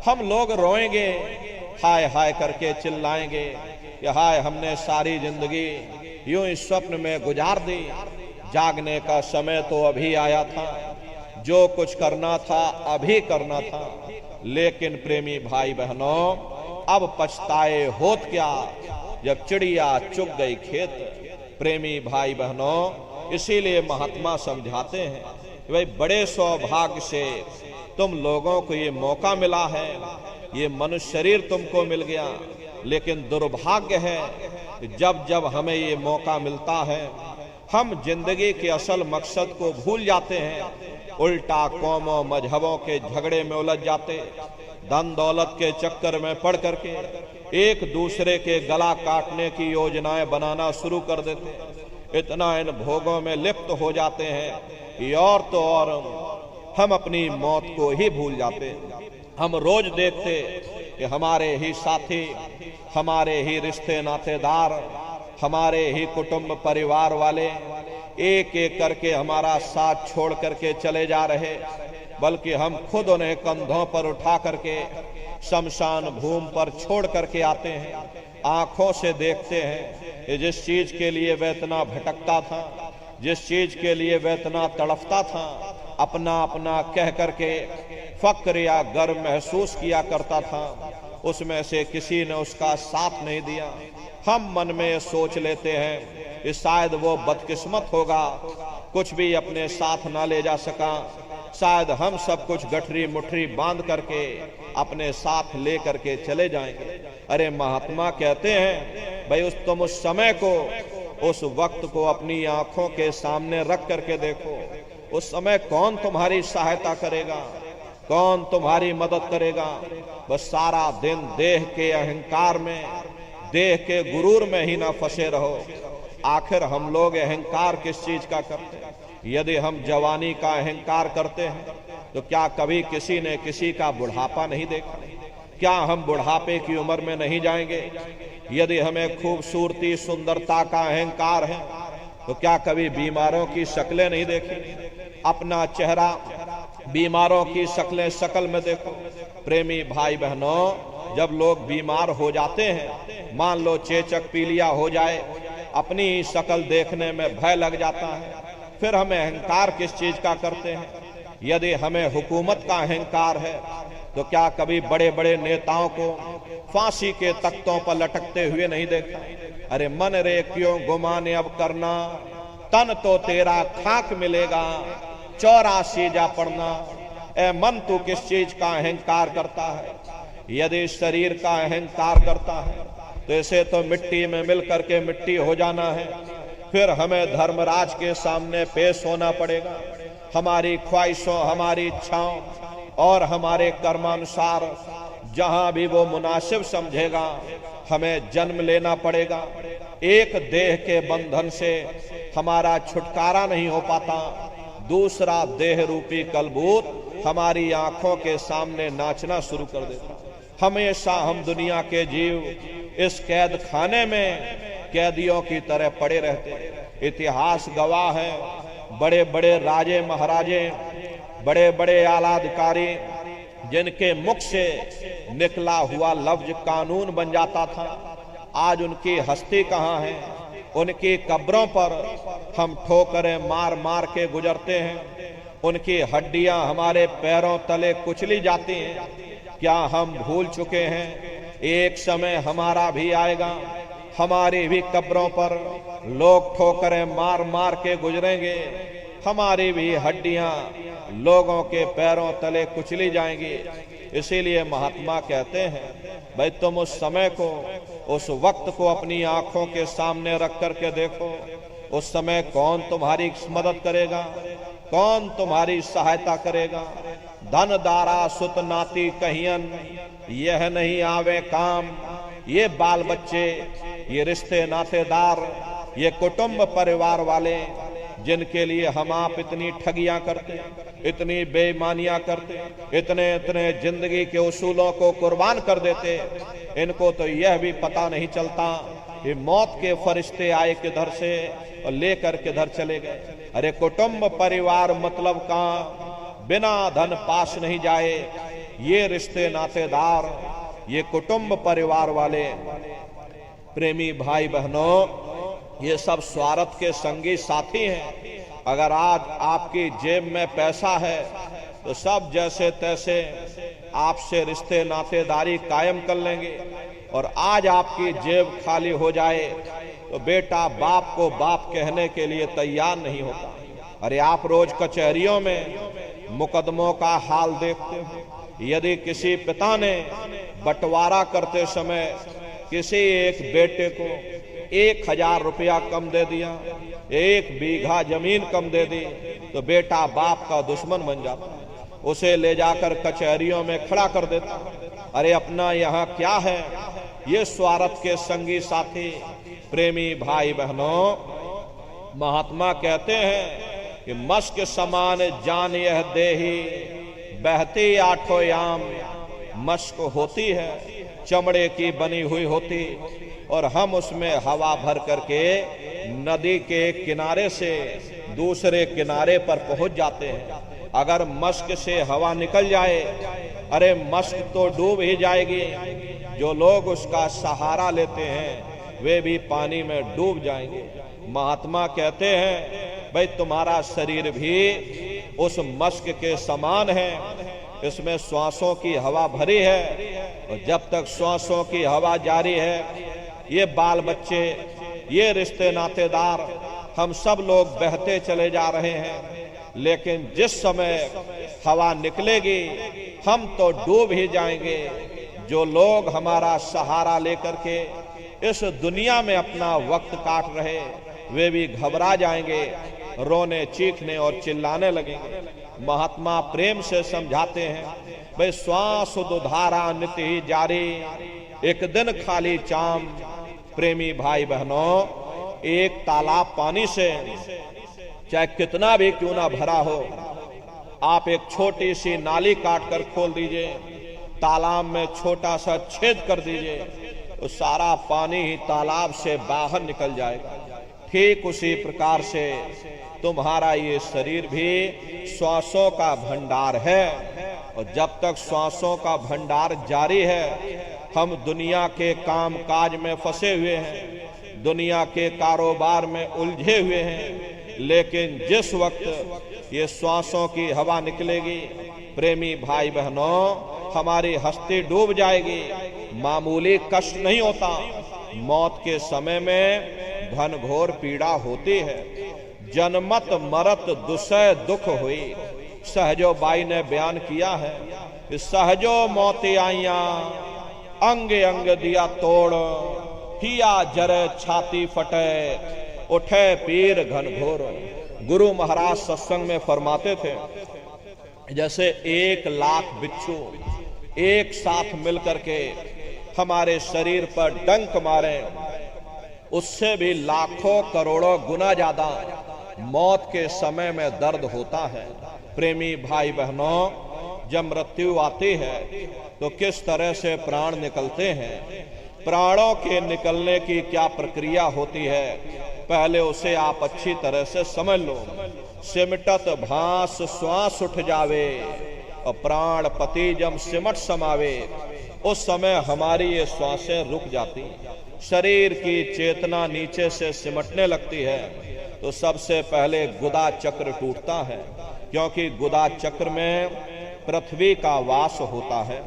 हम लोग रोएंगे, हाय हाय करके चिल्लाएंगे कि हाय हमने सारी जिंदगी यूं ही स्वप्न में गुजार दी, जागने का समय तो अभी आया था, जो कुछ करना था अभी करना था। लेकिन प्रेमी भाई बहनों, अब पछताए होत क्या जब चिड़िया चुग गई खेत। प्रेमी भाई बहनों, इसीलिए महात्मा समझाते हैं कि भाई बड़े सौभाग्य से तुम लोगों को ये मौका मिला है, ये मनुष्य शरीर तुमको मिल गया। लेकिन दुर्भाग्य है कि जब जब हमें ये मौका मिलता है, हम जिंदगी के असल मकसद को भूल जाते हैं, उल्टा कौमों मजहबों के झगड़े में उलझ जाते, धन दौलत के चक्कर में पड़ करके एक दूसरे के गला काटने की योजनाएं बनाना शुरू कर देते। इतना इन भोगों में लिप्त हो जाते हैं कि और तो और हम अपनी मौत को ही भूल जाते। हम रोज देखते कि हमारे ही साथी, हमारे ही रिश्ते नातेदार, हमारे ही कुटुंब परिवार वाले एक एक करके हमारा साथ छोड़ करके चले जा रहे, बल्कि हम खुद उन्हें कंधों पर उठा करके शमशान भूमि पर छोड़ करके आते हैं। आंखों से देखते हैं कि जिस चीज के लिए वह इतना भटकता था, जिस चीज के लिए वह इतना तड़फता था, अपना अपना कह करके फक्र या गर्व महसूस किया करता था, उसमें से किसी ने उसका साथ नहीं दिया। हम मन में सोच लेते हैं कि शायद वो बदकिस्मत होगा, कुछ भी अपने साथ ना ले जा सका, शायद हम सब कुछ गठरी मुठरी बांध करके अपने साथ ले करके चले जाएंगे। अरे महात्मा कहते हैं भाई तुम उस समय को, उस वक्त को अपनी आंखों के सामने रख करके देखो। उस समय कौन तुम्हारी सहायता करेगा, कौन तुम्हारी मदद करेगा। बस सारा दिन देह के अहंकार में, देह के गुरूर में ही ना फंसे रहो। आखिर हम लोग अहंकार किस चीज का करते हैं? यदि हम जवानी का अहंकार करते हैं तो क्या कभी किसी ने किसी का बुढ़ापा नहीं देखा? क्या हम बुढ़ापे की उम्र में नहीं जाएंगे? यदि हमें खूबसूरती सुंदरता का अहंकार है तो क्या कभी बीमारों की शक्लें नहीं देखी? अपना चेहरा बीमारों की शक्ल में देखो। प्रेमी भाई बहनों, जब लोग बीमार हो जाते हैं, मान लो चेचक पीलिया हो जाए, अपनी शक्ल देखने में भय लग जाता है। फिर हमें अहंकार किस चीज का करते हैं? यदि हमें हुकूमत का अहंकार है तो क्या कभी बड़े बड़े नेताओं को फांसी के तख्तों पर लटकते हुए नहीं देखा? अरे मन रे क्यों गुमाने अब करना, तन तो तेरा खाक मिलेगा, 84 जा पड़ना। ए मन तू किस चीज का अहंकार करता है? यदि शरीर का अहंकार करता है तो इसे तो मिट्टी में मिल करके मिट्टी हो जाना है। फिर हमें धर्मराज के सामने पेश होना पड़ेगा। हमारी ख्वाहिशों, हमारी इच्छाओं और हमारे कर्मानुसार जहां भी वो मुनासिब समझेगा हमें जन्म लेना पड़ेगा। एक देह के बंधन से हमारा छुटकारा नहीं हो पाता। दूसरा देह रूपी कलबूत हमारी आंखों के सामने नाचना शुरू कर देता। हमेशा हम दुनिया के जीव इस कैद खाने में कैदियों की तरह पड़े रहते। इतिहास गवाह है, बड़े बड़े राजे महाराजे, बड़े बड़े आला अधिकारी जिनके मुख से निकला हुआ लफ्ज कानून बन जाता था, आज उनकी हस्ती कहाँ है? उनकी कब्रों पर हम ठोकरें मार मार के गुजरते हैं। उनकी हड्डियां हमारे पैरों तले कुचली जाती हैं। क्या हम भूल चुके हैं एक समय हमारा भी आएगा, हमारी भी कब्रों पर लोग ठोकरें मार मार के गुजरेंगे, हमारी भी हड्डियां लोगों के पैरों तले कुचली जाएंगी। इसीलिए महात्मा कहते हैं, भाई तुम उस समय को, उस वक्त को अपनी आंखों के सामने रख करके देखो। उस समय कौन तुम्हारी मदद करेगा, कौन तुम्हारी सहायता करेगा? धन दारा सुत नाती कहियन, यह नहीं आवे काम। ये बाल बच्चे, ये रिश्ते नातेदार, ये कुटुंब परिवार वाले जिनके लिए हम आप इतनी ठगियां करते, इतनी बेईमानियां करते, इतने इतने जिंदगी के उसूलों को कुर्बान कर देते, इनको तो यह भी पता नहीं चलता कि मौत के फरिश्ते आए किधर से और लेकर किधर चले गए। अरे कुटुंब परिवार मतलब कहां? बिना धन पास नहीं जाए। ये रिश्ते नातेदार, ये कुटुंब परिवार वाले प्रेमी भाई बहनों, ये सब स्वार्थ के संगी साथी हैं। अगर आज आपकी जेब में पैसा है तो सब जैसे तैसे आपसे रिश्ते नातेदारी कायम कर लेंगे, और आज आपकी जेब खाली हो जाए तो बेटा बाप को बाप कहने के लिए तैयार नहीं होता। अरे आप रोज कचहरियों में मुकदमों का हाल देखते हो। यदि किसी पिता ने बंटवारा करते समय किसी एक बेटे को 1000 रुपया कम दे दिया, 1 बीघा जमीन कम दे दी, तो बेटा बाप का दुश्मन बन जाता, उसे ले जाकर कचहरियों में खड़ा कर देता। अरे अपना यहाँ क्या है? ये स्वार्थ के संगी साथी प्रेमी भाई बहनों, महात्मा कहते हैं कि मस्क समान जान यह देही, बहती आठों याम। मस्क होती है, चमड़े की बनी हुई होती, और हम उसमें हवा भर करके नदी के किनारे से दूसरे किनारे पर पहुंच जाते हैं। अगर मस्क से हवा निकल जाए, अरे मस्क तो डूब ही जाएगी। जो लोग उसका सहारा लेते हैं वे भी पानी में डूब जाएंगे। महात्मा कहते हैं, भाई तुम्हारा शरीर भी उस मस्क के समान है, इसमें श्वासों की हवा भरी है, और जब तक श्वासों की हवा जारी है, ये बाल बच्चे, ये रिश्ते नातेदार, हम सब लोग बहते चले जा रहे हैं। लेकिन जिस समय हवा निकलेगी हम तो डूब ही जाएंगे। जो लोग हमारा सहारा लेकर के इस दुनिया में अपना वक्त काट रहे, वे भी घबरा जाएंगे, रोने, चीखने और चिल्लाने लगेंगे। महात्मा प्रेम से समझाते हैं, भाई श्वास दुधारा नित्य ही जारी, एक दिन खाली चाम। प्रेमी भाई बहनों, एक तालाब पानी से चाहे कितना भी क्यों ना भरा हो, आप एक छोटी सी नाली काट कर खोल दीजिए, तालाब में छोटा सा छेद कर दीजिए, तो सारा पानी ही तालाब से बाहर निकल जाएगा। ठीक उसी प्रकार से तुम्हारा ये शरीर भी श्वासों का भंडार है, और जब तक श्वासों का भंडार जारी है, हम दुनिया के काम काज में फंसे हुए हैं, दुनिया के कारोबार में उलझे हुए हैं। लेकिन जिस वक्त ये श्वासों की हवा निकलेगी, प्रेमी भाई बहनों, हमारी हस्ती डूब जाएगी। मामूली कष्ट नहीं होता, मौत के समय में घनघोर पीड़ा होती है। जन्मत मरत दुसह दुख हुई, सहजो बाई ने बयान किया है कि सहजो मौती आइया, अंग अंग दिया तोड़, हिया जरे छाती फटे, उठे पीर घनघोर। गुरु महाराज सत्संग में फरमाते थे, जैसे 1,00,000 बिच्छू एक साथ मिलकर के हमारे शरीर पर डंक मारे, उससे भी लाखों करोड़ों गुना ज्यादा मौत के समय में दर्द होता है। प्रेमी भाई बहनों, जब मृत्यु आती है तो किस तरह से प्राण निकलते हैं, प्राणों के निकलने की क्या प्रक्रिया होती है, पहले उसे आप अच्छी तरह से समझ लो। सिमटत भास श्वास उठ जावे और प्राण पति जब सिमट समावे, उस समय हमारी ये श्वासें रुक जाती, शरीर की चेतना नीचे से सिमटने लगती है। तो सबसे पहले गुदा चक्र टूटता है, क्योंकि गुदा चक्र में पृथ्वी का वास होता है।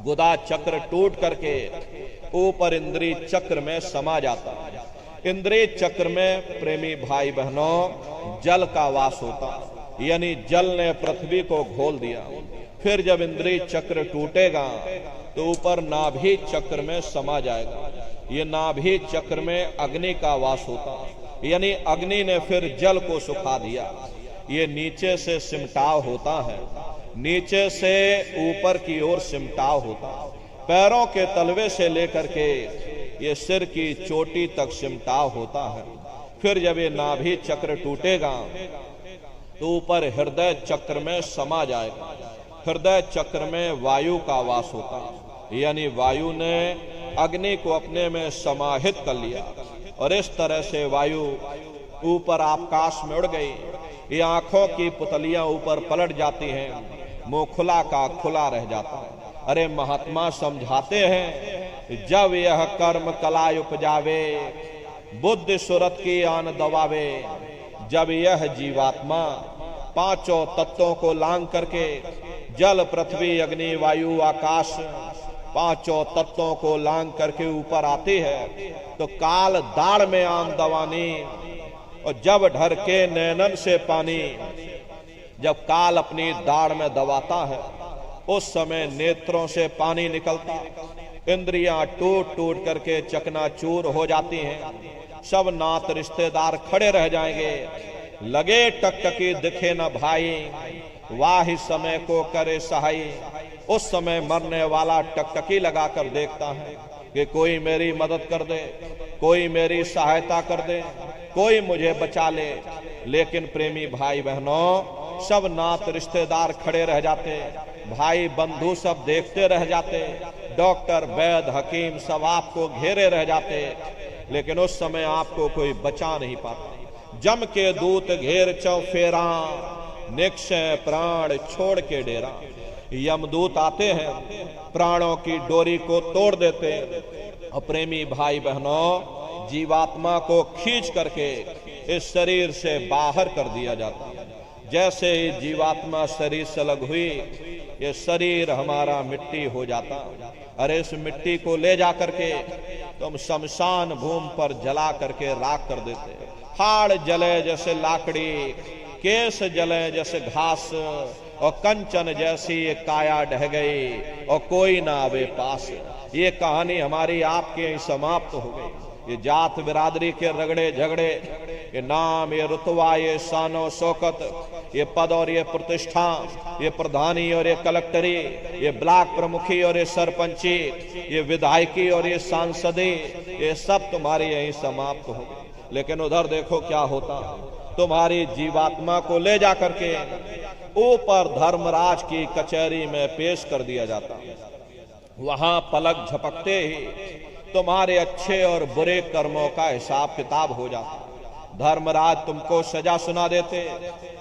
गुदा चक्र टूट करके ऊपर इंद्रिय चक्र में समा जाता है। इंद्रिय चक्र में प्रेमी भाई बहनों जल का वास होता, यानी जल ने पृथ्वी को घोल दिया। फिर जब इंद्रिय चक्र टूटेगा तो ऊपर नाभि चक्र में समा जाएगा। ये नाभि चक्र में अग्नि का वास होता, यानी अग्नि ने फिर जल को सुखा दिया। ये नीचे से सिमटाव होता है, नीचे से ऊपर की ओर सिमटाव होता, पैरों के तलवे से लेकर के ये सिर की चोटी तक सिमटाव होता है। फिर जब ये नाभि चक्र टूटेगा तो ऊपर हृदय चक्र में समा जाएगा। हृदय चक्र में वायु का वास होता, यानी वायु ने अग्नि को अपने में समाहित कर लिया और इस तरह से वायु ऊपर आकाश में उड़ गई। ये आंखों की पुतलियां ऊपर पलट जाती हैं, मुंह खुला का खुला रह जाता है। अरे महात्मा समझाते हैं, जब यह कर्म कला उपजावे, बुद्धि सुरत की आन दबावे। जब यह जीवात्मा पांचों तत्वों को लांग करके जल पृथ्वी अग्नि वायु आकाश पांचों तत्वों को लांग करके ऊपर आती है, तो काल दाढ़ में आन दवानी। और जब ढर के नैनन से पानी, जब काल अपनी दाढ़ में दबाता है, उस समय नेत्रों से पानी निकलता, इंद्रियां टूट टूट करके चकनाचूर हो जाती हैं। सब नात रिश्तेदार खड़े रह जाएंगे, लगे टकटकी दिखे न भाई, वाह समय को करे सहाई। उस समय मरने वाला टकटकी लगाकर देखता है कि कोई मेरी मदद कर दे, कोई मेरी सहायता कर दे, कोई मुझे बचा ले। लेकिन प्रेमी भाई बहनों, सब नात रिश्तेदार खड़े रह जाते, भाई बंधु सब देखते रह जाते, डॉक्टर वैद्य हकीम सब आपको घेरे रह जाते, लेकिन उस समय आपको कोई बचा नहीं पाता। जम के दूत घेर चौफेरा, निक्षय प्राण छोड़ के डेरा। यमदूत आते हैं, प्राणों की डोरी को तोड़ देते। और प्रेमी भाई बहनों, जीवात्मा को खींच करके इस शरीर से बाहर कर दिया जाता है। जैसे ही जीवात्मा शरीर से अलग हुई, ये शरीर हमारा मिट्टी हो जाता। अरे इस मिट्टी को ले जा करके तुम शमशान भूमि पर जला करके राख कर देते। हाड़ जले जैसे लाकड़ी, केस जले जैसे घास, और कंचन जैसी ये काया ढह गई और कोई ना आवे पास। ये कहानी हमारी आपके यहीं समाप्त हो गई। ये जात बिरादरी के रगड़े झगड़े, ये नाम, ये रुतबा, ये शानो शौकत, ये पद और ये प्रतिष्ठा, ये प्रधानी और ये कलेक्टरी, ये ब्लॉक प्रमुखी और ये सरपंची, ये विधायकी और ये सांसदी, ये सब तुम्हारी यहीं समाप्त हो गई। लेकिन उधर देखो क्या होता, तुम्हारी जीवात्मा को ले जा करके ऊपर धर्मराज की कचहरी में पेश कर दिया जाता। वहां पलक झपकते ही तुम्हारे अच्छे और बुरे कर्मों का हिसाब किताब हो जाता। धर्मराज तुमको सजा सुना देते,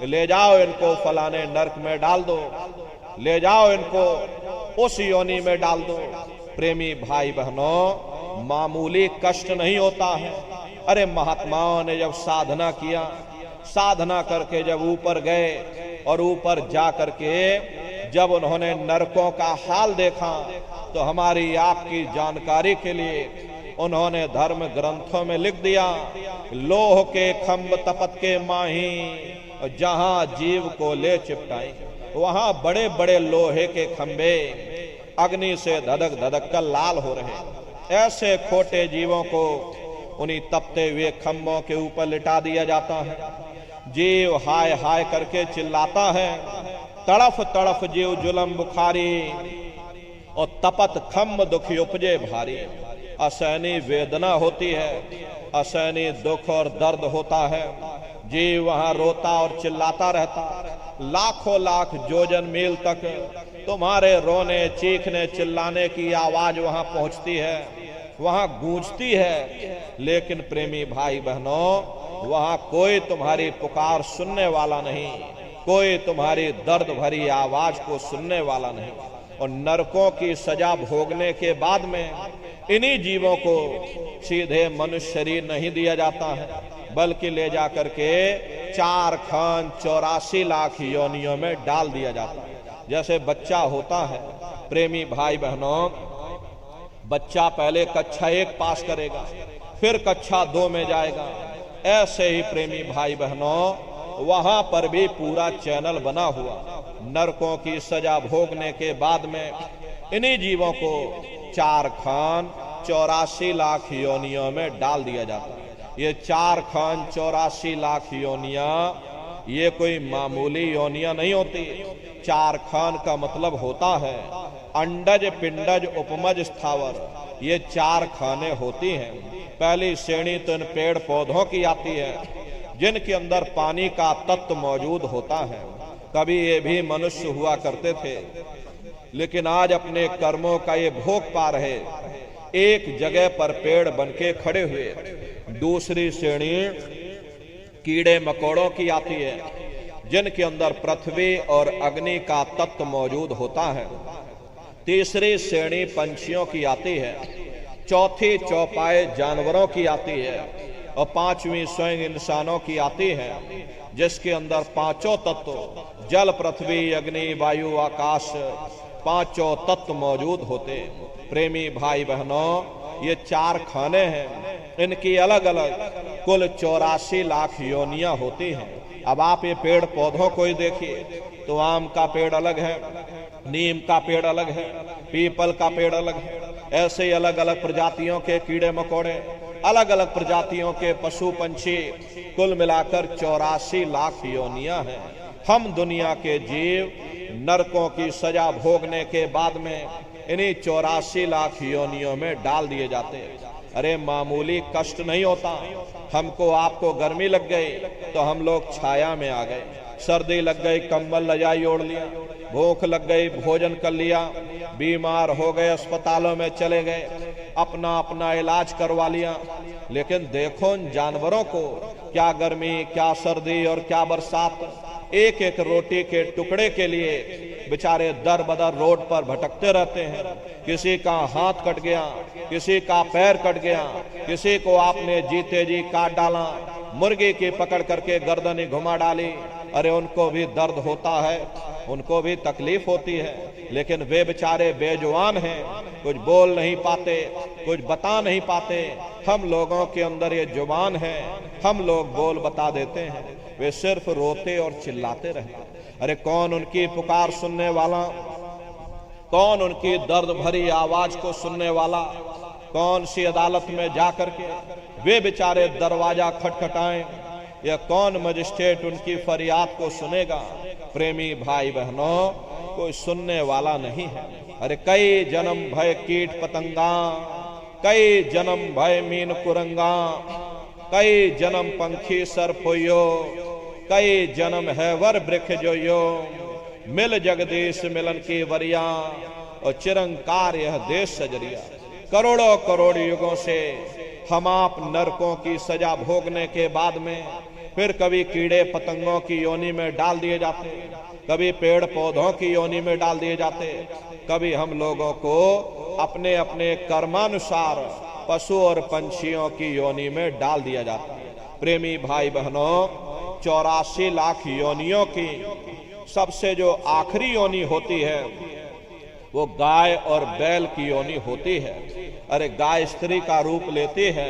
ले जाओ इनको फलाने नरक में डाल दो, ले जाओ इनको उस योनि में डाल दो। प्रेमी भाई बहनों, मामूली कष्ट नहीं होता है। अरे महात्माओं ने जब साधना किया, साधना करके जब ऊपर गए और ऊपर जा करके जब उन्होंने नरकों का हाल देखा, तो हमारी आपकी जानकारी के लिए उन्होंने धर्म ग्रंथों में लिख दिया, लोह के खम्भ तपत के माही, जहां जीव को ले चिपटाई। वहां बड़े बड़े लोहे के खंभे अग्नि से धधक धधक कर लाल हो रहे। ऐसे खोटे जीवों को उन्हीं तपते हुए खंभों के ऊपर लिटा दिया जाता है। जीव हाय हाय करके चिल्लाता है, तड़फ तड़फ जीव जुलम बुखारी, और तपत खम्भ दुख उपजे भारी। असहनीय वेदना होती है, असहनीय दुख और दर्द होता है। जीव वहां रोता और चिल्लाता रहता, लाखों लाख योजन मील तक तुम्हारे रोने चीखने चिल्लाने की आवाज वहां पहुंचती है, वहां गूंजती है, लेकिन प्रेमी भाई बहनों वहां कोई तुम्हारी पुकार सुनने वाला नहीं, कोई तुम्हारी दर्द भरी आवाज को सुनने वाला नहीं। और नरकों की सजा भोगने के बाद में इन्हीं जीवों को सीधे मनुष्य शरीर नहीं दिया जाता है, बल्कि ले जाकर के 4 खान 84 लाख योनियों में डाल दिया जाता है। जैसे बच्चा होता है, प्रेमी भाई बहनों, बच्चा पहले कक्षा 1 पास करेगा, फिर कक्षा 2 में जाएगा। ऐसे ही प्रेमी भाई बहनों वहां पर भी पूरा चैनल बना हुआ, नरकों की सजा भोगने के बाद में इन्हीं जीवों को 4 खान 84 लाख योनियों में डाल दिया जाता है। ये 4 खान 84 लाख योनियां ये कोई मामूली योनियां नहीं होती। 4 खान का मतलब होता है अंडज पिंडज उपमज स्थावर, ये 4 खाने होती हैं। पहली श्रेणी तो इन पेड़ पौधों की आती है जिनके अंदर पानी का तत्व मौजूद होता है। कभी ये भी मनुष्य हुआ करते थे, लेकिन आज अपने कर्मों का ये भोग पा रहे, एक जगह पर पेड़ बनके खड़े हुए। दूसरी श्रेणी कीड़े मकोड़ों की आती है जिनके अंदर पृथ्वी और अग्नि का तत्व मौजूद होता है। तीसरी श्रेणी पंछियों की आती है। चौथी चौपाए जानवरों की आती है और 5वीं स्वयं इंसानों की आती है, जिसके अंदर 5 तत्व जल पृथ्वी अग्नि वायु आकाश 5 तत्व मौजूद होते। प्रेमी भाई बहनों ये 4 खाने हैं, इनकी अलग अलग कुल 84 लाख योनियां होती हैं। अब आप ये पेड़ पौधों को ही देखिए तो आम का पेड़ अलग है, नीम का पेड़ अलग है, पीपल का पेड़ अलग है, ऐसे ही अलग अलग प्रजातियों के कीड़े मकोड़े, अलग अलग प्रजातियों के पशु पंछी, कुल मिलाकर 84 लाख योनियां हैं। हम दुनिया के जीव नरकों की सजा भोगने के बाद में इन्हीं 84 लाख योनियों में डाल दिए जाते हैं। अरे मामूली कष्ट नहीं होता। हमको आपको गर्मी लग गई तो हम लोग छाया में आ गए, सर्दी लग गई कंबल रजाई ओढ़ लिया, भूख लग गई भोजन कर लिया, बीमार हो गए अस्पतालों में चले गए, अपना अपना इलाज करवा लिया। लेकिन देखो उन जानवरों को, क्या गर्मी क्या सर्दी और क्या बरसात, एक एक रोटी के टुकड़े के लिए बेचारे दर बदर रोड पर भटकते रहते हैं। किसी का हाथ कट गया, किसी का पैर कट गया, किसी को आपने जीते जी काट डाला, मुर्गी की पकड़ करके गर्दनी घुमा डाली। अरे उनको भी दर्द होता है, उनको भी तकलीफ होती है, लेकिन वे बेचारे बेजुबान हैं, कुछ बोल नहीं पाते, कुछ बता नहीं पाते। हम लोगों के अंदर ये जुबान है, हम लोग बोल बता देते हैं, वे सिर्फ रोते और चिल्लाते रहते। अरे कौन उनकी पुकार सुनने वाला, कौन उनकी दर्द भरी आवाज को सुनने वाला, कौन सी अदालत में जाकर के वे बेचारे दरवाजा खटखटाएं, या कौन मजिस्ट्रेट उनकी फरियाद को सुनेगा। प्रेमी भाई बहनों कोई सुनने वाला नहीं है। अरे कई जन्म भय कीट पतंगा, कई जन्म भय मीन कुरंगा, कई जन्म पंखी सर्पोयो, कई जन्म है वर वृक्ष जो यो, मिल जगदीश मिलन की वरिया और चिरंकार यह देश सजरिया। करोड़ों करोड़ युगों से हम आप नरकों की सजा भोगने के बाद में फिर कभी कीड़े पतंगों की योनि में डाल दिए जाते, कभी पेड़ पौधों की योनि में डाल दिए जाते, कभी हम लोगों को अपने अपने कर्मानुसार पशु और पंछियों की योनि में डाल दिया जाता है। प्रेमी भाई बहनों 84 लाख योनियों की सबसे जो आखिरी योनि होती है वो गाय और बैल की योनि होती है। अरे गाय स्त्री का रूप लेती है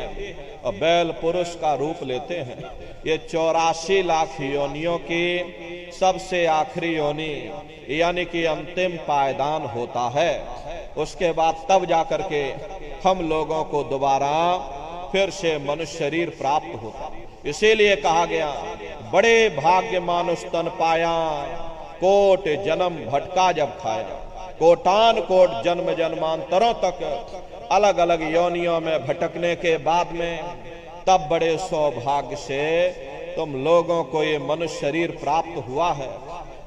और बैल पुरुष का रूप लेते हैं। ये 84 लाख योनियों की सबसे आखिरी योनि यानी कि अंतिम पायदान होता है। उसके बाद तब जाकर के हम लोगों को दोबारा फिर से मनुष्य शरीर प्राप्त होता। इसीलिए कहा गया बड़े भाग्य मानुष तन पाया, कोट जन्म भटका जब खाया। कोटान कोट जन्म जन्मांतरों तक अलग अलग योनियों में भटकने के बाद में तब बड़े सौभाग्य से तुम लोगों को ये मनुष्य शरीर प्राप्त हुआ है,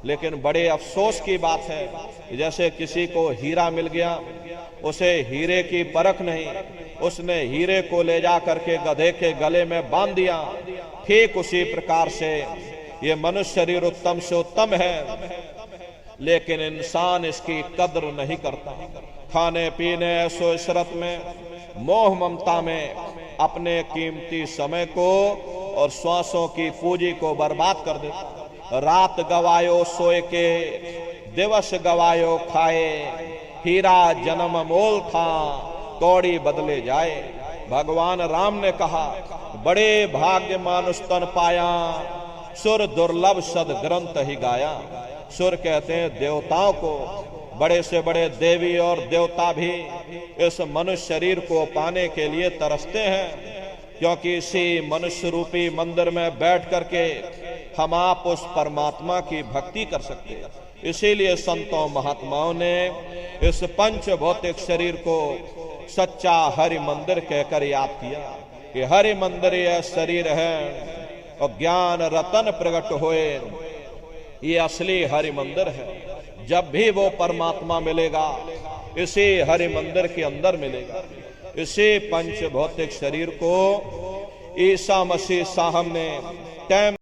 लेकिन बड़े अफसोस की बात है, जैसे किसी को हीरा मिल गया, उसे हीरे की परख नहीं, उसने हीरे को ले जा करके गधे के गले में बांध दिया। ठीक उसी प्रकार से ये मनुष्य शरीर उत्तम से उत्तम है, लेकिन इंसान इसकी कद्र नहीं करता। खाने पीने ऐसो इशरत में, मोह ममता में अपने कीमती समय को और श्वासों की पूंजी को बर्बाद कर देता। रात गवायो सोए के, दिवस गवायो खाए, हीरा जन्म मोल था, कौड़ी बदले जाए। भगवान राम ने कहा, बड़े भाग्य मानुष तन पाया, सुर दुर्लभ सद ग्रंथ ही गाया। सुर कहते हैं देवताओं को, बड़े से बड़े देवी और देवता भी इस मनुष्य शरीर को पाने के लिए तरसते हैं, क्योंकि इसी मनुष्य रूपी मंदिर में बैठ करके हम आप उस परमात्मा की भक्ति कर सकते हैं। इसीलिए संतों महात्माओं ने इस पंच भौतिक शरीर को सच्चा हरि मंदिर कहकर याद किया कि हरि मंदिर यह शरीर है और ज्ञान रतन प्रकट होए, ये असली हरि मंदिर है। जब भी वो परमात्मा मिलेगा, इसी हरि मंदिर के अंदर मिलेगा। इसी पंच भौतिक शरीर को ईसा मसीह साहब ने टाइम